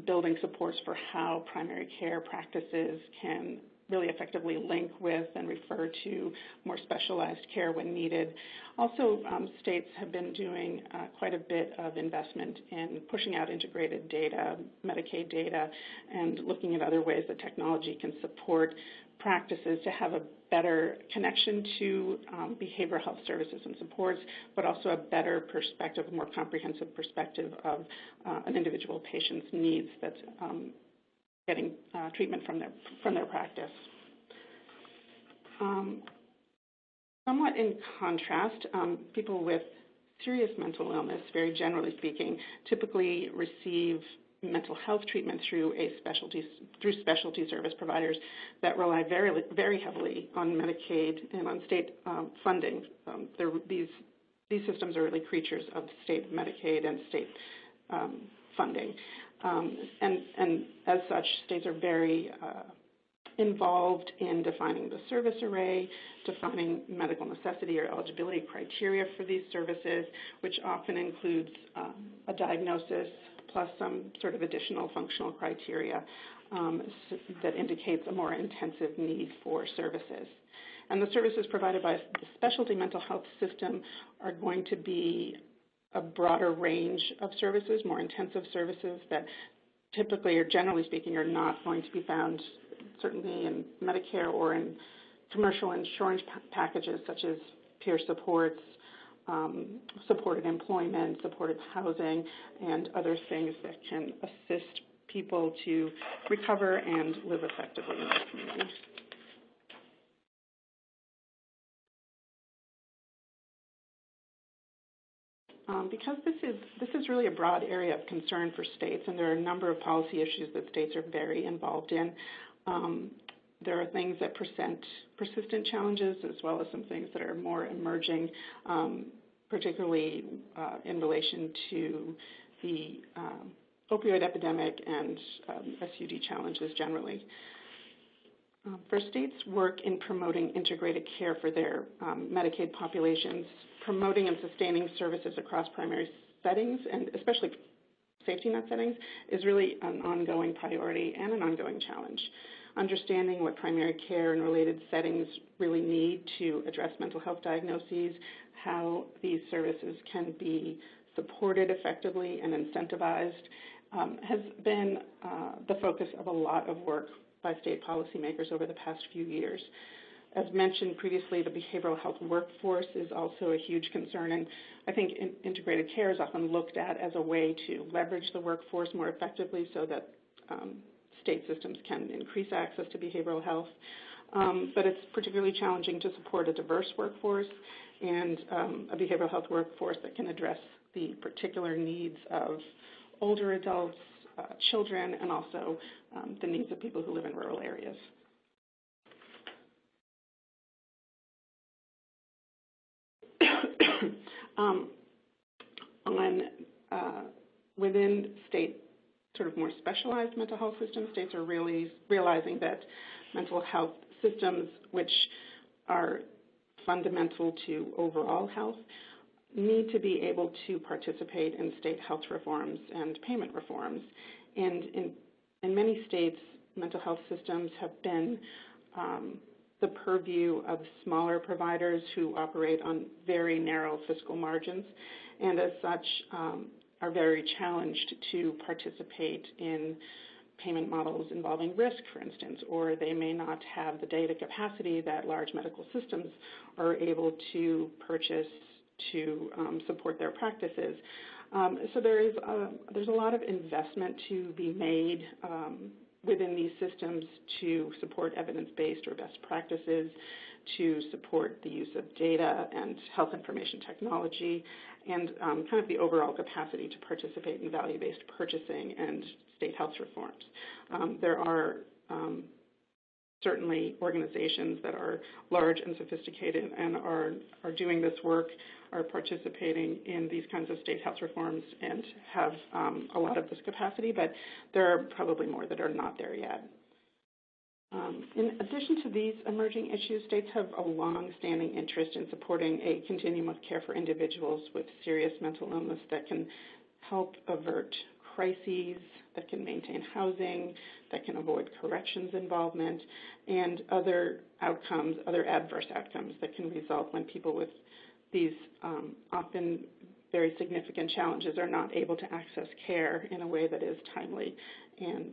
building supports for how primary care practices can really effectively link with and refer to more specialized care when needed. Also, states have been doing quite a bit of investment in pushing out integrated data, Medicaid data, and looking at other ways that technology can support practices to have a better connection to behavioral health services and supports, but also a better perspective, a more comprehensive perspective of an individual patient's needs that's getting treatment from their practice. Somewhat in contrast, people with serious mental illness, very generally speaking, typically receive mental health treatment through specialty service providers that rely very, very heavily on Medicaid and on state funding. These systems are really creatures of state Medicaid and state funding. And as such, states are very involved in defining the service array, defining medical necessity or eligibility criteria for these services, which often includes a diagnosis plus some sort of additional functional criteria that indicates a more intensive need for services. And the services provided by the specialty mental health system are going to be a broader range of services, more intensive services that typically or generally speaking are not going to be found certainly in Medicare or in commercial insurance packages such as peer supports, supported employment, supported housing, and other things that can assist people to recover and live effectively in their community. Because this is really a broad area of concern for states, and there are a number of policy issues that states are very involved in. There are things that present persistent challenges as well as some things that are more emerging, particularly in relation to the opioid epidemic and SUD challenges generally. For states' work in promoting integrated care for their Medicaid populations, promoting and sustaining services across primary settings, and especially safety net settings is really an ongoing priority and an ongoing challenge. Understanding what primary care and related settings really need to address mental health diagnoses, how these services can be supported effectively and incentivized, has been the focus of a lot of work by state policymakers over the past few years. As mentioned previously, the behavioral health workforce is also a huge concern, and I think integrated care is often looked at as a way to leverage the workforce more effectively so that state systems can increase access to behavioral health. But it's particularly challenging to support a diverse workforce and a behavioral health workforce that can address the particular needs of older adults, children, and also the needs of people who live in rural areas. Within state sort of more specialized mental health systems, states are really realizing that mental health systems, which are fundamental to overall health, need to be able to participate in state health reforms and payment reforms. And in many states, mental health systems have been the purview of smaller providers who operate on very narrow fiscal margins, and as such are very challenged to participate in payment models involving risk, for instance, or they may not have the data capacity that large medical systems are able to purchase to support their practices. So there's a lot of investment to be made within these systems to support evidence-based or best practices, to support the use of data and health information technology, and kind of the overall capacity to participate in value-based purchasing and state health reforms. There are certainly organizations that are large and sophisticated and are doing this work, are participating in these kinds of state health reforms and have a lot of this capacity, but there are probably more that are not there yet. In addition to these emerging issues, states have a long-standing interest in supporting a continuum of care for individuals with serious mental illness that can help avert crises, that can maintain housing, that can avoid corrections involvement, and other outcomes, other adverse outcomes that can result when people with these often very significant challenges are not able to access care in a way that is timely and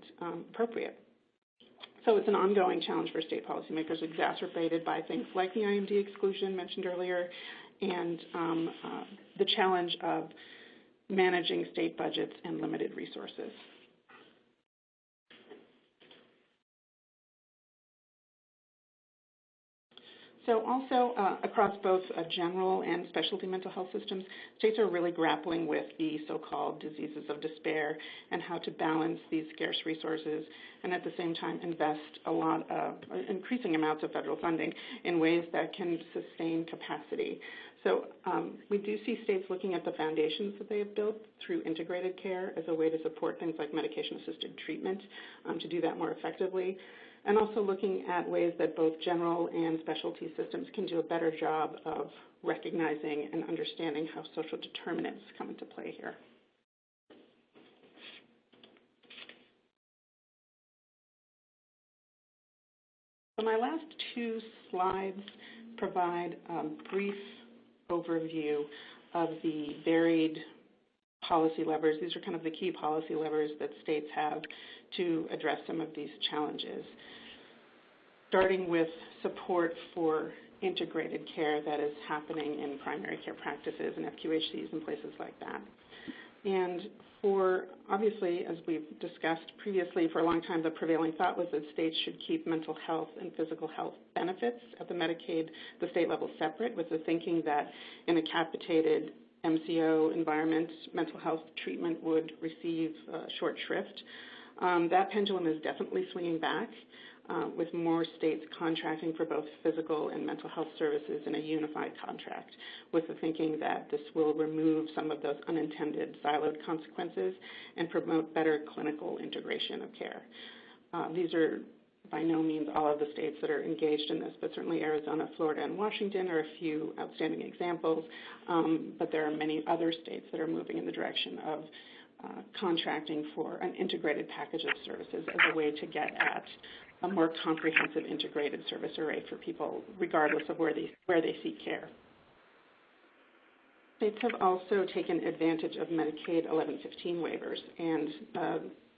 appropriate. So it's an ongoing challenge for state policymakers, exacerbated by things like the IMD exclusion mentioned earlier, and the challenge of managing state budgets and limited resources. So also across both general and specialty mental health systems, states are really grappling with the so-called diseases of despair and how to balance these scarce resources and at the same time invest a lot of increasing amounts of federal funding in ways that can sustain capacity. So we do see states looking at the foundations that they have built through integrated care as a way to support things like medication-assisted treatment to do that more effectively, and also looking at ways that both general and specialty systems can do a better job of recognizing and understanding how social determinants come into play here. So my last two slides provide a brief overview of the varied policy levers. These are kind of the key policy levers that states have to address some of these challenges, starting with support for integrated care that is happening in primary care practices and FQHCs and places like that. And for, obviously, as we've discussed previously, for a long time the prevailing thought was that states should keep mental health and physical health benefits at the Medicaid, the state level separate, with the thinking that in a capitated MCO environment, mental health treatment would receive short shrift. That pendulum is definitely swinging back, with more states contracting for both physical and mental health services in a unified contract, with the thinking that this will remove some of those unintended siloed consequences and promote better clinical integration of care. These are by no means all of the states that are engaged in this, but certainly Arizona, Florida, and Washington are a few outstanding examples, but there are many other states that are moving in the direction of contracting for an integrated package of services as a way to get at a more comprehensive integrated service array for people, regardless of where they seek care. States have also taken advantage of Medicaid 1115 waivers and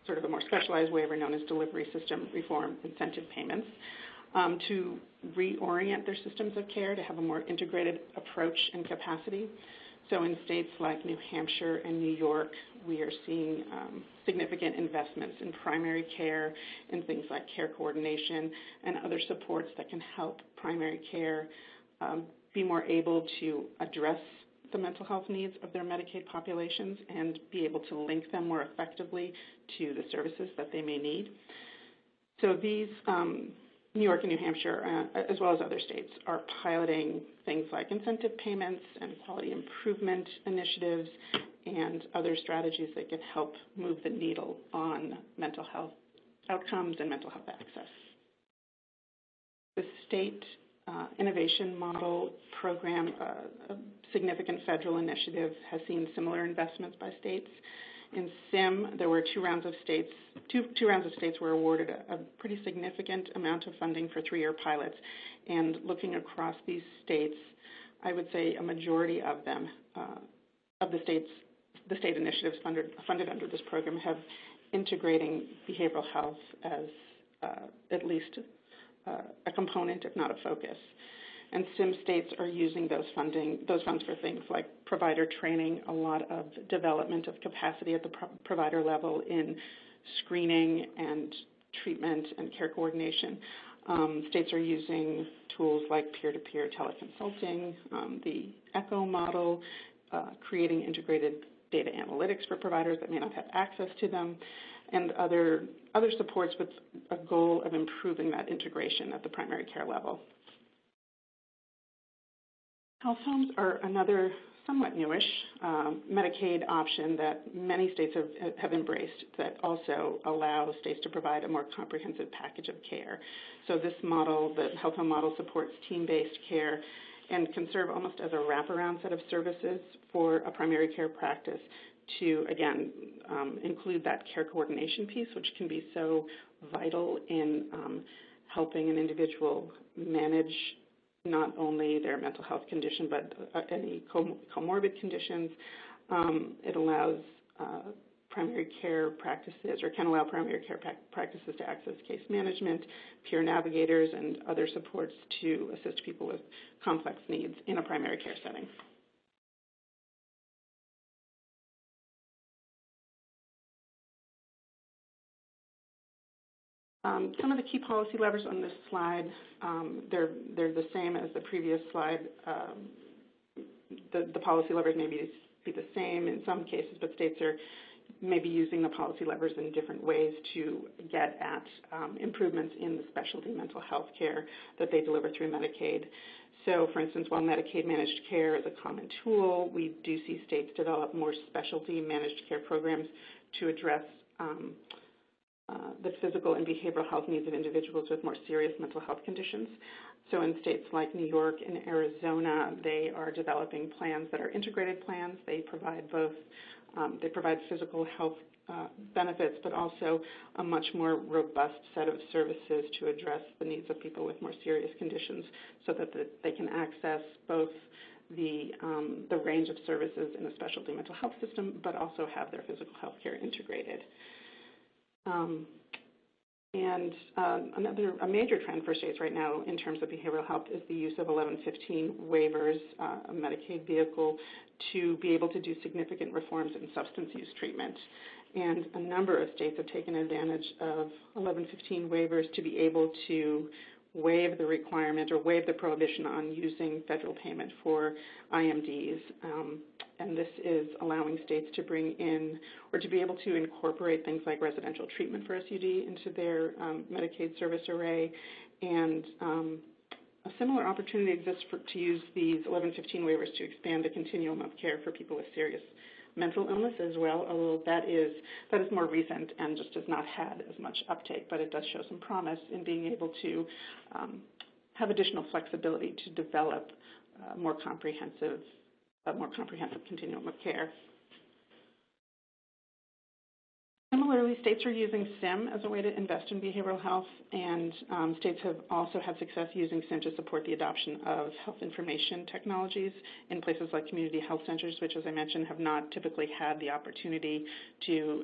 sort of a more specialized waiver known as delivery system reform incentive payments to reorient their systems of care to have a more integrated approach and capacity. So in states like New Hampshire and New York, we are seeing significant investments in primary care and things like care coordination and other supports that can help primary care be more able to address the mental health needs of their Medicaid populations and be able to link them more effectively to the services that they may need. So these New York and New Hampshire, as well as other states, are piloting things like incentive payments and quality improvement initiatives and other strategies that can help move the needle on mental health outcomes and mental health access. The state innovation model program, a significant federal initiative, has seen similar investments by states. In SIM, there were two rounds of states were awarded a pretty significant amount of funding for 3-year pilots. And looking across these states, I would say a majority of them, of the state initiatives funded under this program, have integrating behavioral health as at least a component, if not a focus. And SIM states are using those funds for things like provider training, a lot of development of capacity at the provider level in screening and treatment and care coordination. States are using tools like peer-to-peer teleconsulting, the ECHO model, creating integrated data analytics for providers that may not have access to them, and other supports with a goal of improving that integration at the primary care level. Health homes are another somewhat newish Medicaid option that many states have embraced that also allow states to provide a more comprehensive package of care. So this model, the health home model, supports team-based care and can serve almost as a wraparound set of services for a primary care practice to, again, include that care coordination piece, which can be so vital in helping an individual manage not only their mental health condition, but any comorbid conditions. It allows primary care practices, or can allow primary care practices to access case management, peer navigators, and other supports to assist people with complex needs in a primary care setting. Some of the key policy levers on this slide, they're the same as the previous slide. The policy levers may be the same in some cases, but states are maybe using the policy levers in different ways to get at improvements in the specialty mental health care that they deliver through Medicaid. So, for instance, while Medicaid managed care is a common tool, we do see states develop more specialty managed care programs to address the physical and behavioral health needs of individuals with more serious mental health conditions. So in states like New York and Arizona, they are developing plans that are integrated plans. They provide both, they provide physical health benefits, but also a much more robust set of services to address the needs of people with more serious conditions so that they can access both the range of services in the specialty mental health system, but also have their physical health care integrated. A major trend for states right now in terms of behavioral health is the use of 1115 waivers, a Medicaid vehicle, to be able to do significant reforms in substance use treatment. And a number of states have taken advantage of 1115 waivers to be able to waive the requirement or waive the prohibition on using federal payment for IMDs. And this is allowing states to bring in or to be able to incorporate things like residential treatment for SUD into their Medicaid service array. And a similar opportunity exists to use these 1115 waivers to expand the continuum of care for people with serious mental illness as well, although that is more recent and just has not had as much uptake, but it does show some promise in being able to have additional flexibility to develop a more comprehensive continuum of care. Similarly, states are using SIM as a way to invest in behavioral health, and states have also had success using SIM to support the adoption of health information technologies in places like community health centers, which, as I mentioned, have not typically had the opportunity to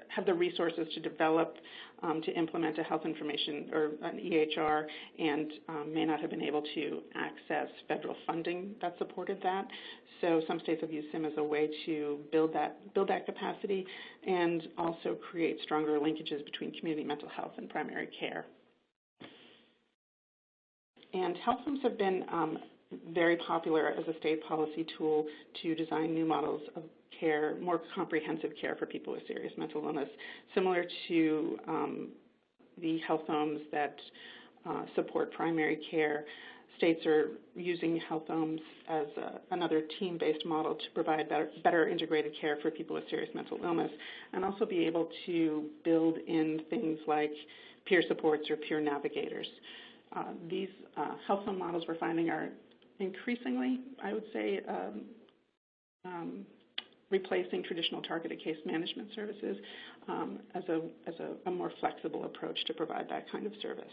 have the resources to develop, to implement a health information or an EHR, and may not have been able to access federal funding that supported that. So some states have used SIM as a way to build that capacity and also create stronger linkages between community mental health and primary care. And health homes have been very popular as a state policy tool to design new models of care, more comprehensive care for people with serious mental illness, similar to the health homes that support primary care. States are using health homes as another team-based model to provide better integrated care for people with serious mental illness, and also be able to build in things like peer supports or peer navigators. These health home models we're finding are increasingly, I would say, replacing traditional targeted case management services as a more flexible approach to provide that kind of service.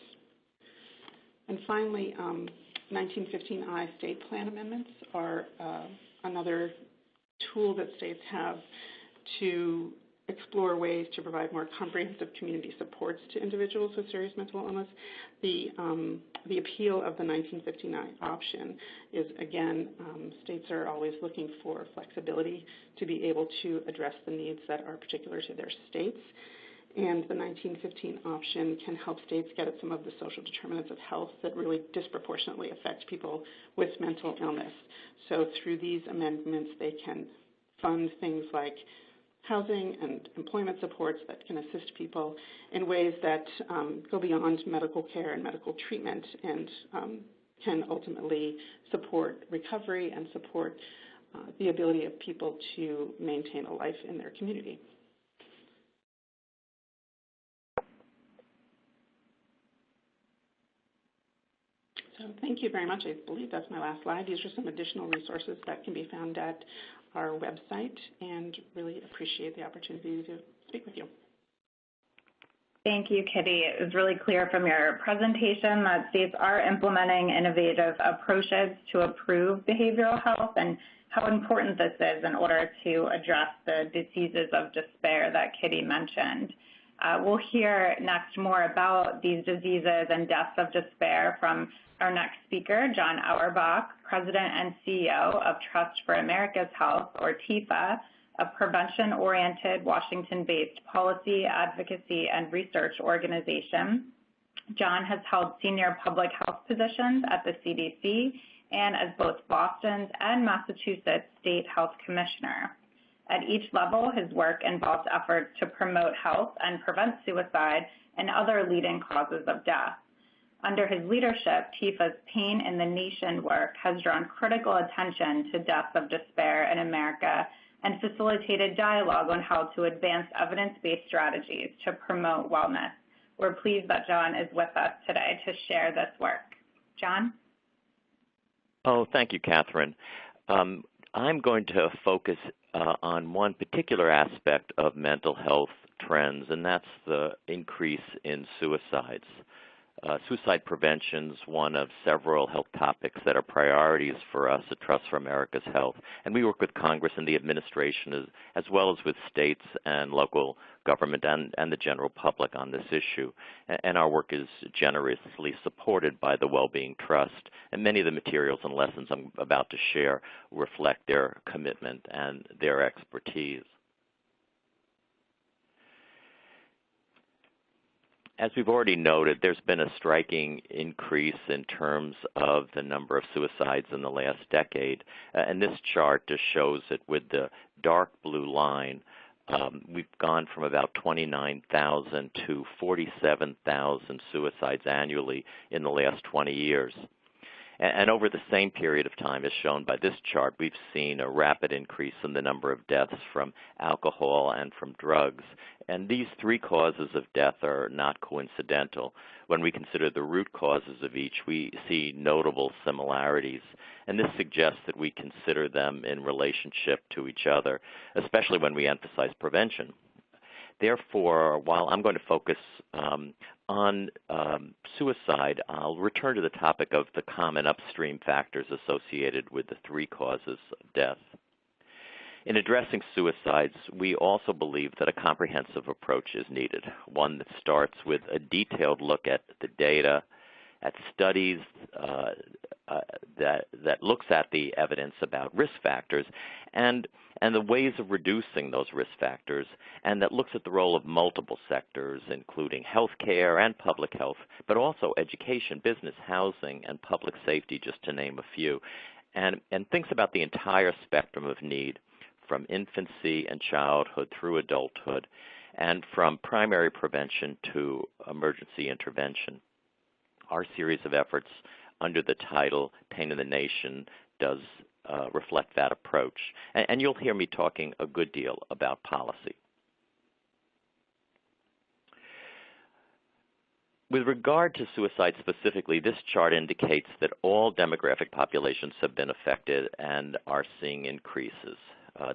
And finally, 1915I state plan amendments are another tool that states have to explore ways to provide more comprehensive community supports to individuals with serious mental illness. The appeal of the 1915I option is, again, states are always looking for flexibility to be able to address the needs that are particular to their states. And the 1915 option can help states get at some of the social determinants of health that really disproportionately affect people with mental illness. So through these amendments, they can fund things like housing and employment supports that can assist people in ways that go beyond medical care and medical treatment, and can ultimately support recovery and support the ability of people to maintain a life in their community. So thank you very much. I believe that's my last slide. These are some additional resources that can be found at our website, and really appreciate the opportunity to speak with you. Thank you, Kitty. It was really clear from your presentation that states are implementing innovative approaches to improve behavioral health, and how important this is in order to address the diseases of despair that Kitty mentioned. We'll hear next more about these diseases and deaths of despair from our next speaker, John Auerbach, President and CEO of Trust for America's Health, or TIFA, a prevention-oriented, Washington-based policy, advocacy, and research organization. John has held senior public health positions at the CDC and as both Boston's and Massachusetts State Health Commissioner. At each level, his work involves efforts to promote health and prevent suicide and other leading causes of death. Under his leadership, TIFA's Pain in the Nation work has drawn critical attention to deaths of despair in America and facilitated dialogue on how to advance evidence-based strategies to promote wellness. We're pleased that John is with us today to share this work. John? Oh, thank you, Catherine. I'm going to focus on one particular aspect of mental health trends, and that's the increase in suicides. Suicide prevention is one of several health topics that are priorities for us at Trust for America's Health. And we work with Congress and the administration as well as with states and local government and the general public on this issue. And our work is generously supported by the Wellbeing Trust. And many of the materials and lessons I'm about to share reflect their commitment and their expertise. As we've already noted, there's been a striking increase in terms of the number of suicides in the last decade. And this chart just shows it with the dark blue line. We've gone from about 29,000 to 47,000 suicides annually in the last 20 years. And over the same period of time, as shown by this chart, we've seen a rapid increase in the number of deaths from alcohol and from drugs. And these three causes of death are not coincidental. When we consider the root causes of each, we see notable similarities. And this suggests that we consider them in relationship to each other, especially when we emphasize prevention. Therefore, while I'm going to focus on suicide, I'll return to the topic of the common upstream factors associated with the 3 causes of death. In addressing suicides, we also believe that a comprehensive approach is needed, one that starts with a detailed look at the data, at studies that looks at the evidence about risk factors and the ways of reducing those risk factors, and that looks at the role of multiple sectors, including healthcare and public health, but also education, business, housing, and public safety, just to name a few, and thinks about the entire spectrum of need, from infancy and childhood through adulthood, and from primary prevention to emergency intervention. Our series of efforts under the title Pain in the Nation does reflect that approach. And you'll hear me talking a good deal about policy. With regard to suicide specifically, this chart indicates that all demographic populations have been affected and are seeing increases.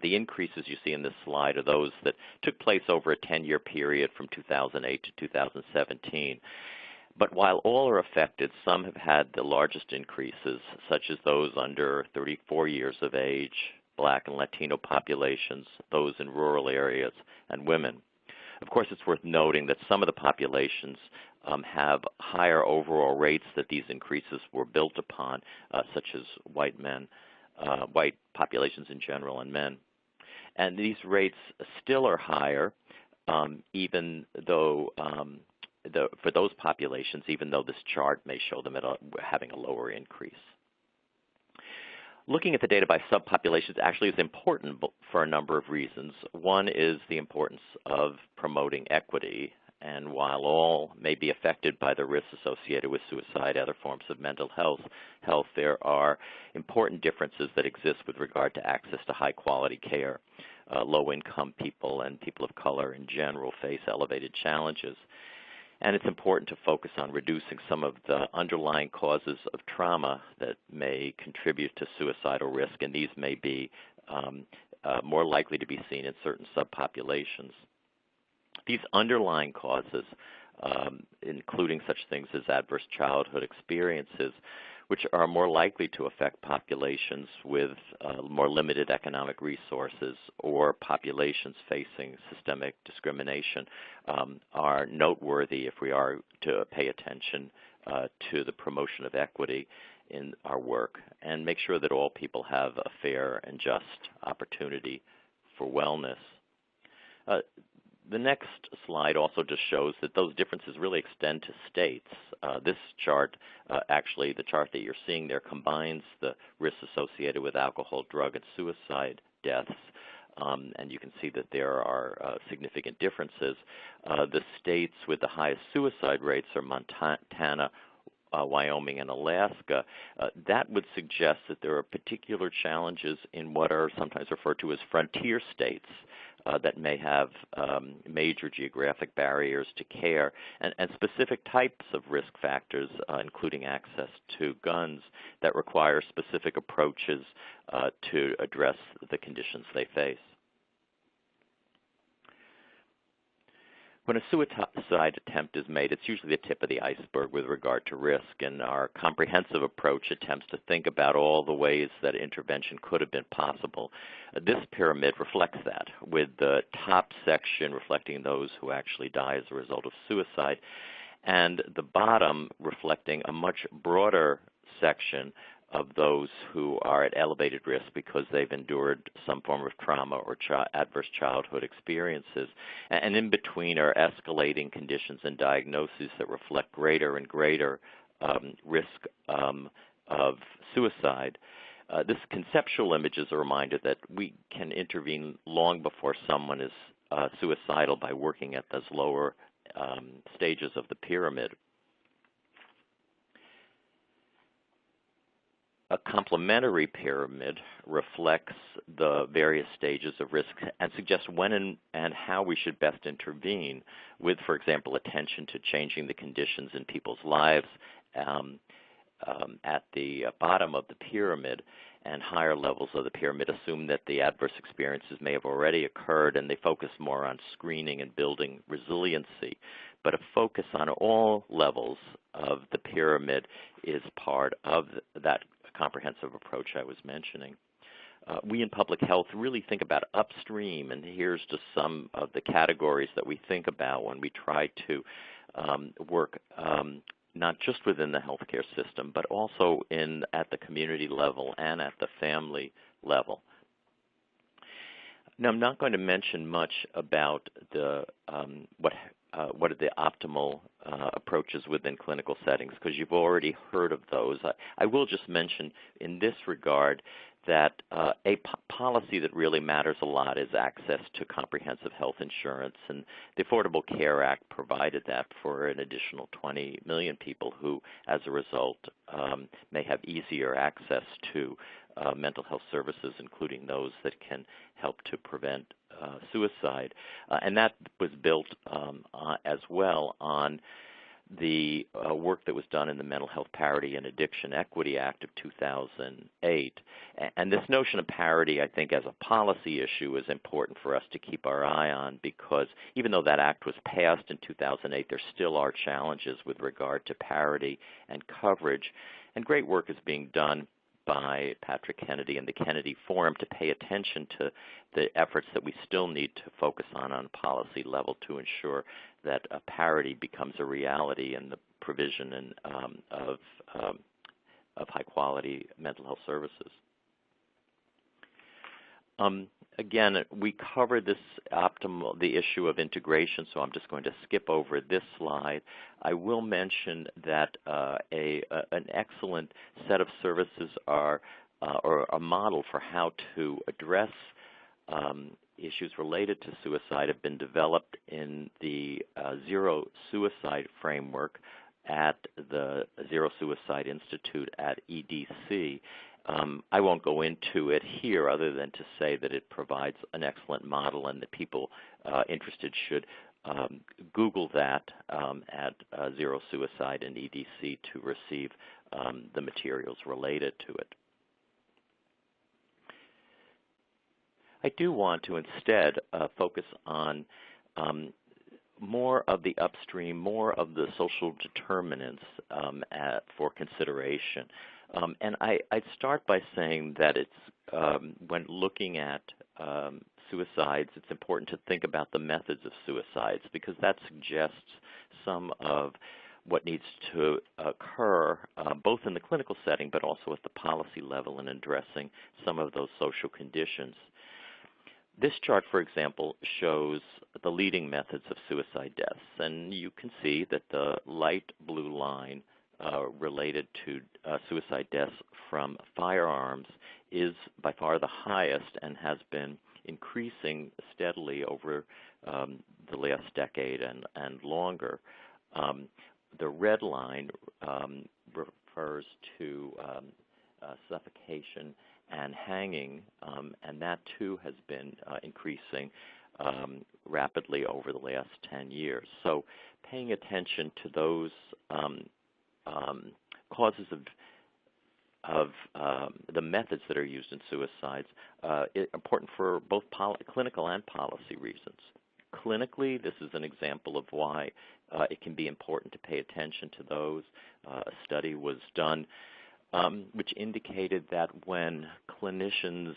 The increases you see in this slide are those that took place over a 10-year period from 2008 to 2017. But while all are affected, some have had the largest increases, such as those under 34 years of age, Black and Latino populations, those in rural areas, and women. Of course, it's worth noting that some of the populations have higher overall rates that these increases were built upon, such as white men, white populations in general, and men. And these rates still are higher, even though for those populations, even though this chart may show them having a lower increase. Looking at the data by subpopulations actually is important for a number of reasons. One is the importance of promoting equity, and while all may be affected by the risks associated with suicide, other forms of mental health, there are important differences that exist with regard to access to high-quality care. Low-income people and people of color in general face elevated challenges. And it's important to focus on reducing some of the underlying causes of trauma that may contribute to suicidal risk, and these may be more likely to be seen in certain subpopulations. These underlying causes, including such things as adverse childhood experiences, which are more likely to affect populations with more limited economic resources or populations facing systemic discrimination, are noteworthy if we are to pay attention to the promotion of equity in our work and make sure that all people have a fair and just opportunity for wellness. The next slide also just shows that those differences really extend to states. This chart, actually the chart that you're seeing there, combines the risks associated with alcohol, drug, and suicide deaths. And you can see that there are significant differences. The states with the highest suicide rates are Montana, Wyoming, and Alaska. That would suggest that there are particular challenges in what are sometimes referred to as frontier states that may have major geographic barriers to care and specific types of risk factors, including access to guns, that require specific approaches to address the conditions they face. When a suicide attempt is made, it's usually the tip of the iceberg with regard to risk, and our comprehensive approach attempts to think about all the ways that intervention could have been possible. This pyramid reflects that, with the top section reflecting those who actually die as a result of suicide, and the bottom reflecting a much broader section of those who are at elevated risk because they've endured some form of trauma or adverse childhood experiences. And in between are escalating conditions and diagnoses that reflect greater and greater risk of suicide. This conceptual image is a reminder that we can intervene long before someone is suicidal by working at those lower stages of the pyramid. A complementary pyramid reflects the various stages of risk and suggests when and how we should best intervene with, for example, attention to changing the conditions in people's lives at the bottom of the pyramid, and higher levels of the pyramid assume that the adverse experiences may have already occurred, and they focus more on screening and building resiliency. But a focus on all levels of the pyramid is part of that comprehensive approach I was mentioning. We in public health really think about upstream, and here's just some of the categories that we think about when we try to work not just within the healthcare system, but also at the community level and at the family level. Now, I'm not going to mention much about what are the optimal approaches within clinical settings, because you've already heard of those. I will just mention in this regard that a policy that really matters a lot is access to comprehensive health insurance, and the Affordable Care Act provided that for an additional 20 million people who, as a result, may have easier access to mental health services, including those that can help to prevent suicide. And that was built as well on the work that was done in the Mental Health Parity and Addiction Equity Act of 2008. And this notion of parity, I think, as a policy issue is important for us to keep our eye on, because even though that act was passed in 2008, there still are challenges with regard to parity and coverage. And great work is being done by Patrick Kennedy and the Kennedy Forum to pay attention to the efforts that we still need to focus on policy level to ensure that parity becomes a reality in the provision of high-quality mental health services. Again, we covered the issue of integration, so I'm just going to skip over this slide. I will mention that an excellent set of services are, or a model for how to address issues related to suicide have been developed in the Zero Suicide Framework at the Zero Suicide Institute at EDC. I won't go into it here other than to say that it provides an excellent model, and that people interested should Google that at Zero Suicide and EDC to receive the materials related to it. I do want to instead focus on more of the upstream, more of the social determinants for consideration. And I'd start by saying that it's when looking at suicides, it's important to think about the methods of suicides, because that suggests some of what needs to occur both in the clinical setting but also at the policy level in addressing some of those social conditions. This chart, for example, shows the leading methods of suicide deaths, and you can see that the light blue line related to suicide deaths from firearms is by far the highest and has been increasing steadily over the last decade and longer. The red line refers to suffocation and hanging, and that too has been increasing rapidly over the last 10 years. So paying attention to those causes of the methods that are used in suicides is important for both clinical and policy reasons. Clinically, this is an example of why it can be important to pay attention to those. A study was done which indicated that when clinicians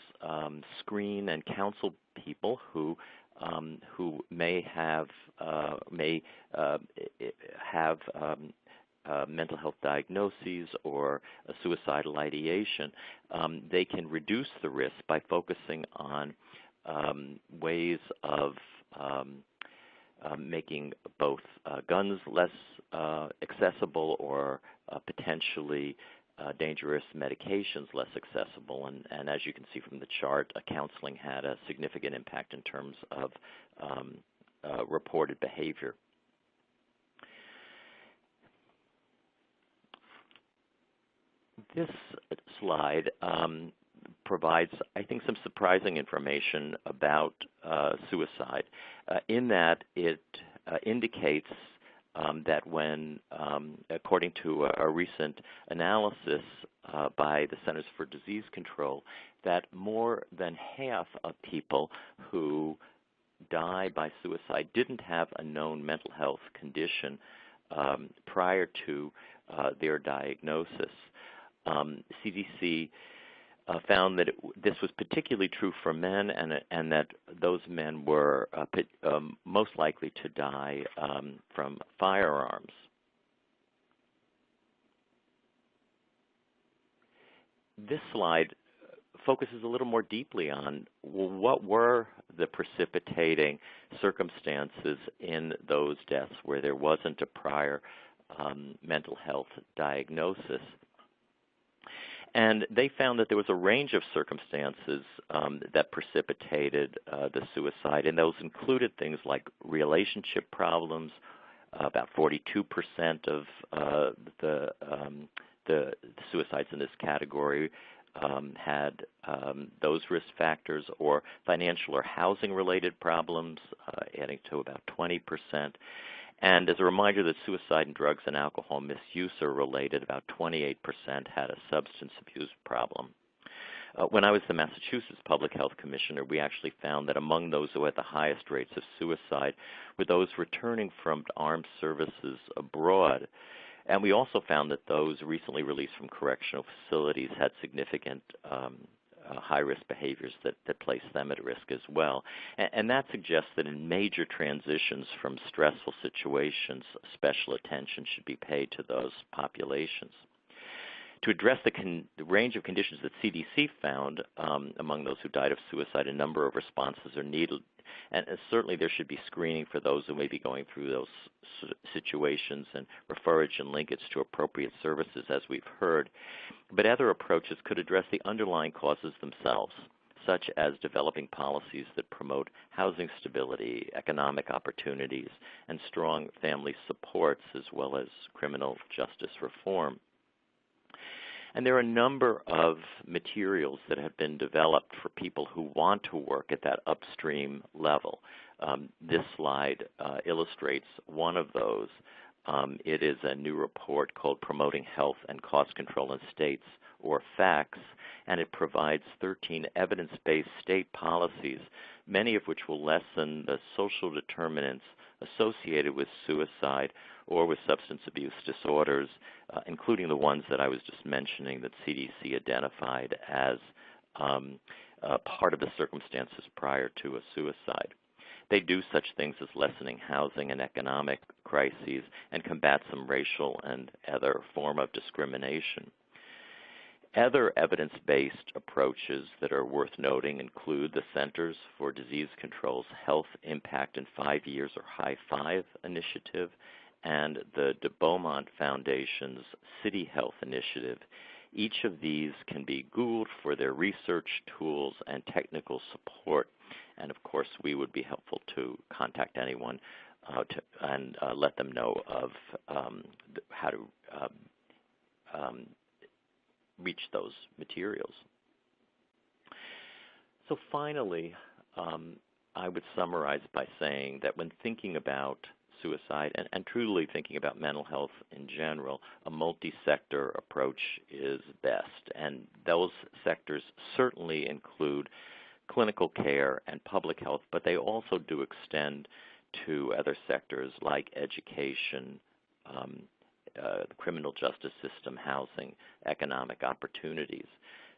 screen and counsel people who may have mental health diagnoses or a suicidal ideation, they can reduce the risk by focusing on ways of making both guns less accessible or potentially dangerous medications less accessible. And as you can see from the chart, counseling had a significant impact in terms of reported behavior. This slide provides, I think, some surprising information about suicide in that it indicates that when, according to a recent analysis by the Centers for Disease Control, that more than half of people who die by suicide didn't have a known mental health condition prior to their diagnosis. CDC found that this was particularly true for men, and that those men were most likely to die from firearms. This slide focuses a little more deeply on what were the precipitating circumstances in those deaths where there wasn't a prior mental health diagnosis. And they found that there was a range of circumstances that precipitated the suicide, and those included things like relationship problems. About 42% of the suicides in this category had those risk factors, or financial or housing-related problems, adding to about 20%. And as a reminder that suicide and drugs and alcohol misuse are related, about 28% had a substance abuse problem. When I was the Massachusetts Public Health Commissioner, we actually found that among those who had the highest rates of suicide were those returning from armed services abroad. And we also found that those recently released from correctional facilities had significant high-risk behaviors that place them at risk as well. And that suggests that in major transitions from stressful situations, special attention should be paid to those populations. To address the range of conditions that CDC found among those who died of suicide, a number of responses are needed. And certainly there should be screening for those who may be going through those situations, and reference and linkage to appropriate services, as we've heard. But other approaches could address the underlying causes themselves, such as developing policies that promote housing stability, economic opportunities, and strong family supports, as well as criminal justice reform. And there are a number of materials that have been developed for people who want to work at that upstream level. This slide illustrates one of those. It is a new report called Promoting Health and Cost Control in States, or FACTS, and it provides 13 evidence-based state policies, many of which will lessen the social determinants associated with suicide or with substance abuse disorders, including the ones that I was just mentioning that CDC identified as part of the circumstances prior to a suicide. They do such things as lessening housing and economic crises and combat some racial and other form of discrimination. Other evidence-based approaches that are worth noting include the Centers for Disease Control's Health Impact in 5 Years, or High Five initiative, and the de Beaumont Foundation's City Health Initiative. Each of these can be Googled for their research tools and technical support. And of course, we would be helpful to contact anyone and let them know of how to reach those materials. So finally, I would summarize by saying that when thinking about suicide and truly thinking about mental health in general, a multi-sector approach is best. And those sectors certainly include clinical care and public health, but they also do extend to other sectors like education, the criminal justice system, housing, economic opportunities.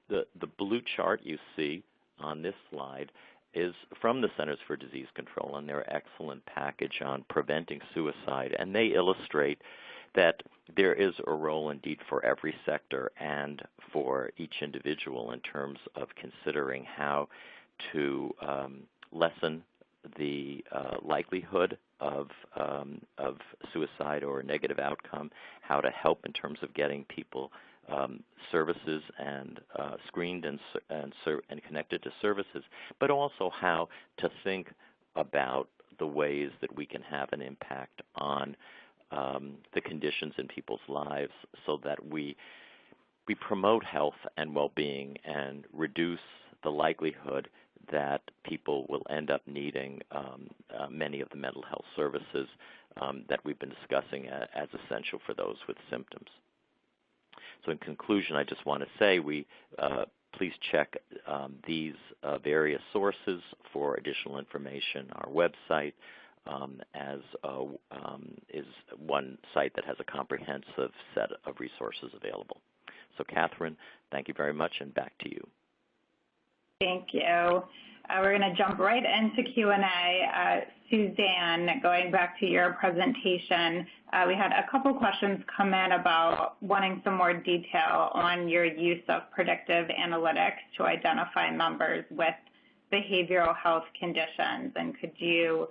The blue chart you see on this slide is from the Centers for Disease Control and their excellent package on preventing suicide, and they illustrate that there is a role indeed for every sector and for each individual in terms of considering how to lessen the likelihood of suicide or a negative outcome, how to help in terms of getting people services and screened and connected to services, but also how to think about the ways that we can have an impact on the conditions in people's lives so that we promote health and well-being and reduce the likelihood that people will end up needing many of the mental health services that we've been discussing as essential for those with symptoms. So in conclusion, I just want to say please check these various sources for additional information. Our website is one site that has a comprehensive set of resources available. So Catherine, thank you very much, and back to you. Thank you. We're going to jump right into Q&A. Suzanne, going back to your presentation, we had a couple questions come in about wanting some more detail on your use of predictive analytics to identify members with behavioral health conditions. And could you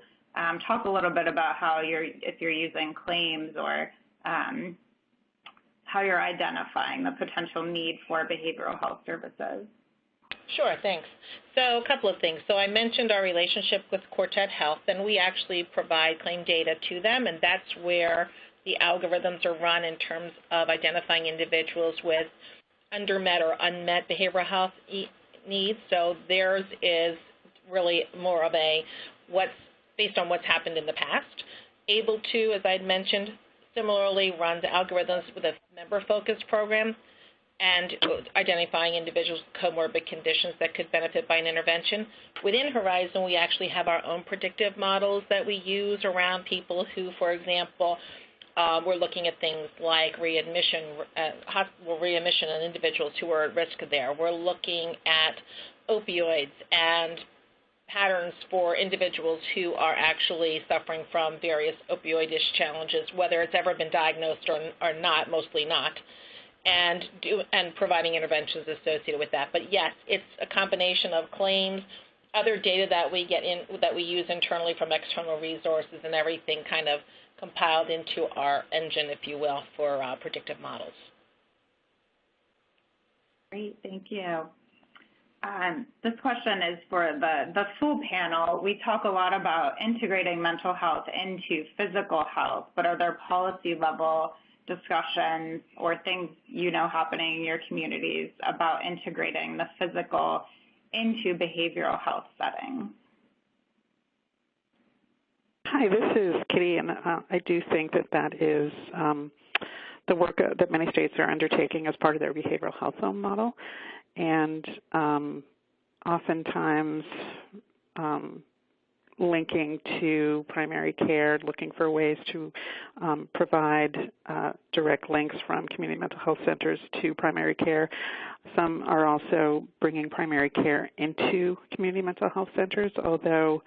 talk a little bit about how if you're using claims or how you're identifying the potential need for behavioral health services? Sure, thanks. So a couple of things. So I mentioned our relationship with Quartet Health, and we actually provide claim data to them, and that's where the algorithms are run in terms of identifying individuals with undermet or unmet behavioral health needs. So theirs is really more of based on what's happened in the past. Able to, as I had mentioned, similarly runs algorithms with a member-focused program and identifying individuals with comorbid conditions that could benefit by an intervention. Within Horizon, we actually have our own predictive models that we use around people who, for example, we're looking at things like readmission, hospital readmission in individuals who are at risk there. We're looking at opioids and patterns for individuals who are actually suffering from various opioid-ish challenges, whether it's ever been diagnosed or not, mostly not, and providing interventions associated with that. But yes, it's a combination of claims, other data that we get in, that we use internally from external resources, and everything kind of compiled into our engine, if you will, for predictive models. Great, thank you. This question is for the full panel. We talk a lot about integrating mental health into physical health, but are there policy level discussions or things happening in your communities about integrating the physical into behavioral health settings? Hi, this is Kitty, and I do think that is the work that many states are undertaking as part of their behavioral health zone model. And oftentimes linking to primary care, looking for ways to provide direct links from community mental health centers to primary care. Some are also bringing primary care into community mental health centers, although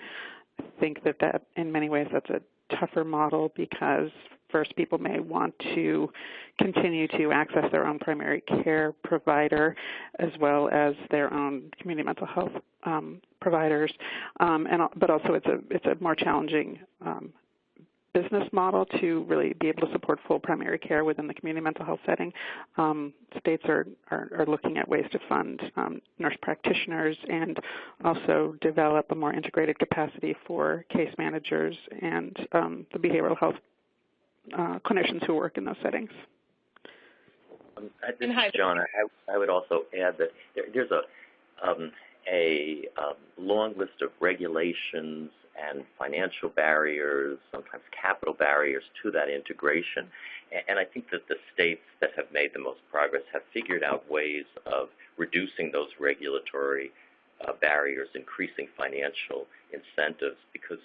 I think that in many ways that's a tougher model because first people may want to continue to access their own primary care provider as well as their own community mental health providers, but also it's a more challenging business model to really be able to support full primary care within the community mental health setting. States are looking at ways to fund nurse practitioners and also develop a more integrated capacity for case managers and the behavioral health clinicians who work in those settings. This is John. I would also add that there's a long list of regulations and financial barriers, sometimes capital barriers to that integration. And I think that the states that have made the most progress have figured out ways of reducing those regulatory barriers, increasing financial incentives, because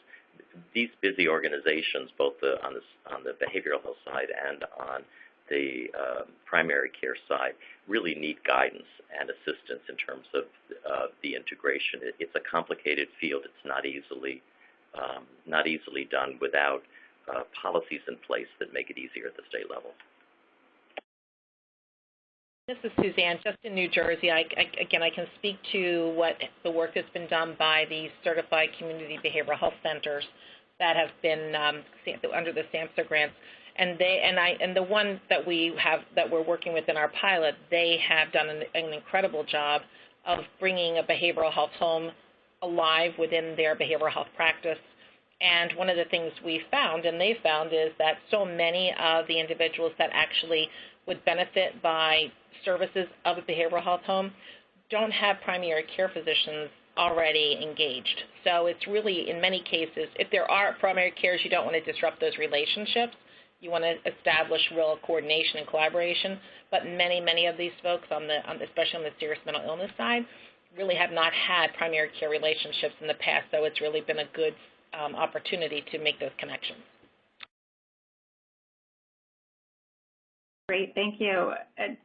these busy organizations, both on the behavioral health side and on the primary care side, really need guidance and assistance in terms of the integration. It's a complicated field. It's not easily done without policies in place that make it easier at the state level. This is Suzanne. Just in New Jersey, I can speak to what the work that's been done by the certified community behavioral health centers that have been under the SAMHSA grants, and the one that we're working with in our pilot, they have done an incredible job of bringing a behavioral health home alive within their behavioral health practice. And one of the things we found, and they found, is that so many of the individuals that actually would benefit by services of a behavioral health home don't have primary care physicians already engaged. So it's really, in many cases, if there are primary cares, you don't want to disrupt those relationships. You want to establish real coordination and collaboration. But many of these folks, especially on the serious mental illness side, really have not had primary care relationships in the past. So it's really been a good opportunity to make those connections. Great, thank you.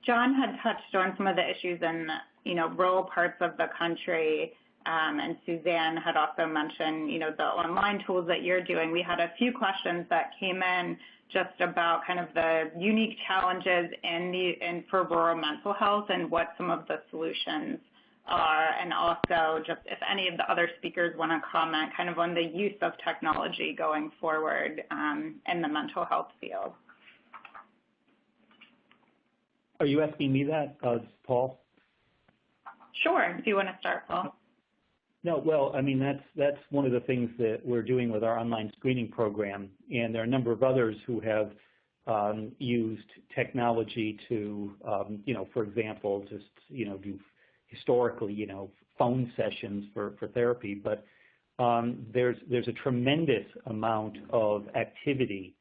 John had touched on some of the issues in, rural parts of the country, and Suzanne had also mentioned, the online tools that you're doing. We had a few questions that came in just about kind of the unique challenges for rural mental health and what some of the solutions are, and also just if any of the other speakers want to comment kind of on the use of technology going forward in the mental health field. Are you asking me that, Paul? Sure. Do you want to start, Paul? No, well, I mean, that's one of the things that we're doing with our online screening program, and there are a number of others who have used technology to, for example, just, do historically, phone sessions for therapy, but there's a tremendous amount of activity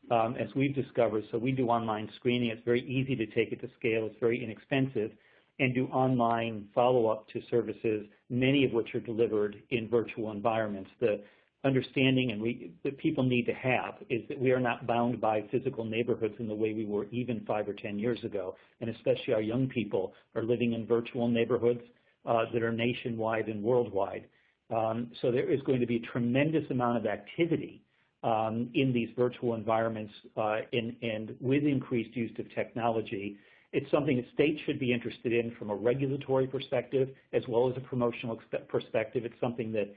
as we've discovered. So we do online screening. It's very easy to take it to scale. It's very inexpensive, and do online follow-up to services, many of which are delivered in virtual environments. The understanding that people need to have is that we are not bound by physical neighborhoods in the way we were even 5 or 10 years ago, and especially our young people are living in virtual neighborhoods that are nationwide and worldwide. So there is going to be a tremendous amount of activity in these virtual environments, and with increased use of technology. It's something that states should be interested in from a regulatory perspective as well as a promotional perspective. It's something that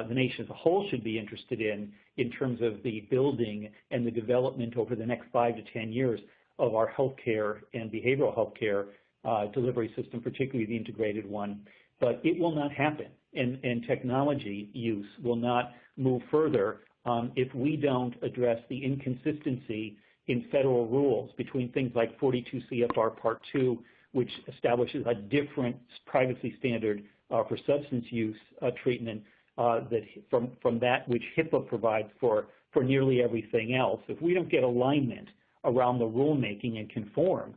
the nation as a whole should be interested in terms of the building and the development over the next 5 to 10 years of our healthcare and behavioral healthcare delivery system, particularly the integrated one. But it will not happen, and technology use will not move further if we don't address the inconsistency in federal rules between things like 42 CFR Part 2, which establishes a different privacy standard for substance use treatment that from that which HIPAA provides for nearly everything else. If we don't get alignment around the rulemaking and conform,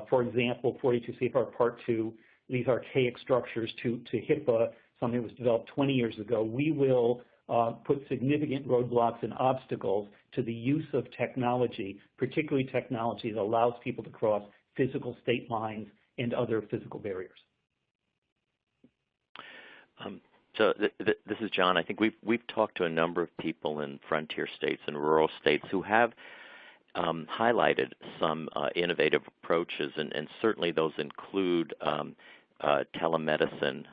for example, 42 CFR Part 2, these archaic structures to HIPAA, something that was developed 20 years ago, we will put significant roadblocks and obstacles to the use of technology, particularly technology that allows people to cross physical state lines and other physical barriers. So this is John. I think we've talked to a number of people in frontier states and rural states who have highlighted some innovative approaches, and certainly those include telemedicine,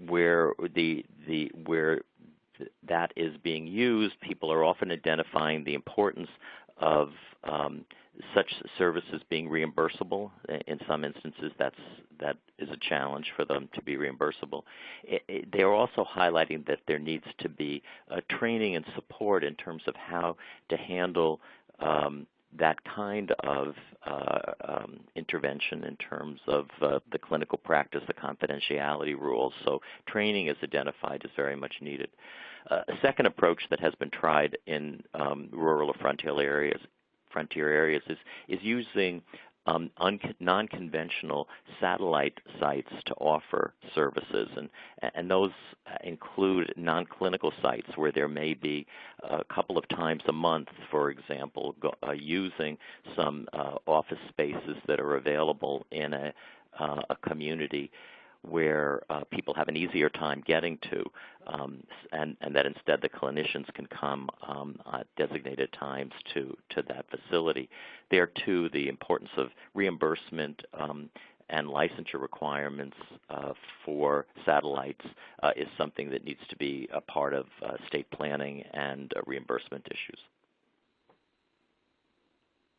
where that is being used. People are often identifying the importance of such services being reimbursable. In some instances, that is a challenge for them to be reimbursable. They are also highlighting that there needs to be training and support in terms of how to handle that kind of intervention in terms of the clinical practice, the confidentiality rules. So training is identified as very much needed. A second approach that has been tried in rural or frontier areas is using non-conventional satellite sites to offer services, and those include non-clinical sites where there may be a couple of times a month, for example, using some office spaces that are available in a community where people have an easier time getting to, and that instead the clinicians can come at designated times to that facility. There, too, the importance of reimbursement and licensure requirements for satellites is something that needs to be a part of state planning and reimbursement issues.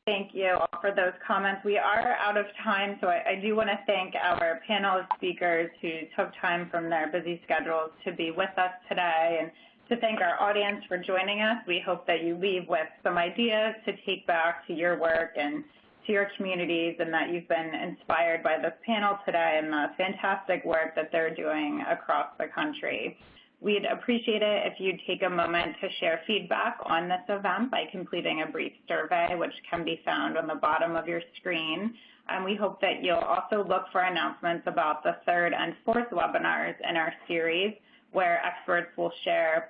Thank you all for those comments. We are out of time, so I do want to thank our panel of speakers who took time from their busy schedules to be with us today, and to thank our audience for joining us. We hope that you leave with some ideas to take back to your work and to your communities and that you've been inspired by this panel today and the fantastic work that they're doing across the country. We'd appreciate it if you'd take a moment to share feedback on this event by completing a brief survey, which can be found on the bottom of your screen. And we hope that you'll also look for announcements about the third and fourth webinars in our series, where experts will share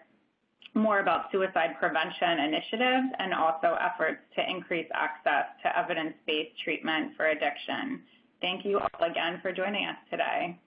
more about suicide prevention initiatives and also efforts to increase access to evidence-based treatment for addiction. Thank you all again for joining us today.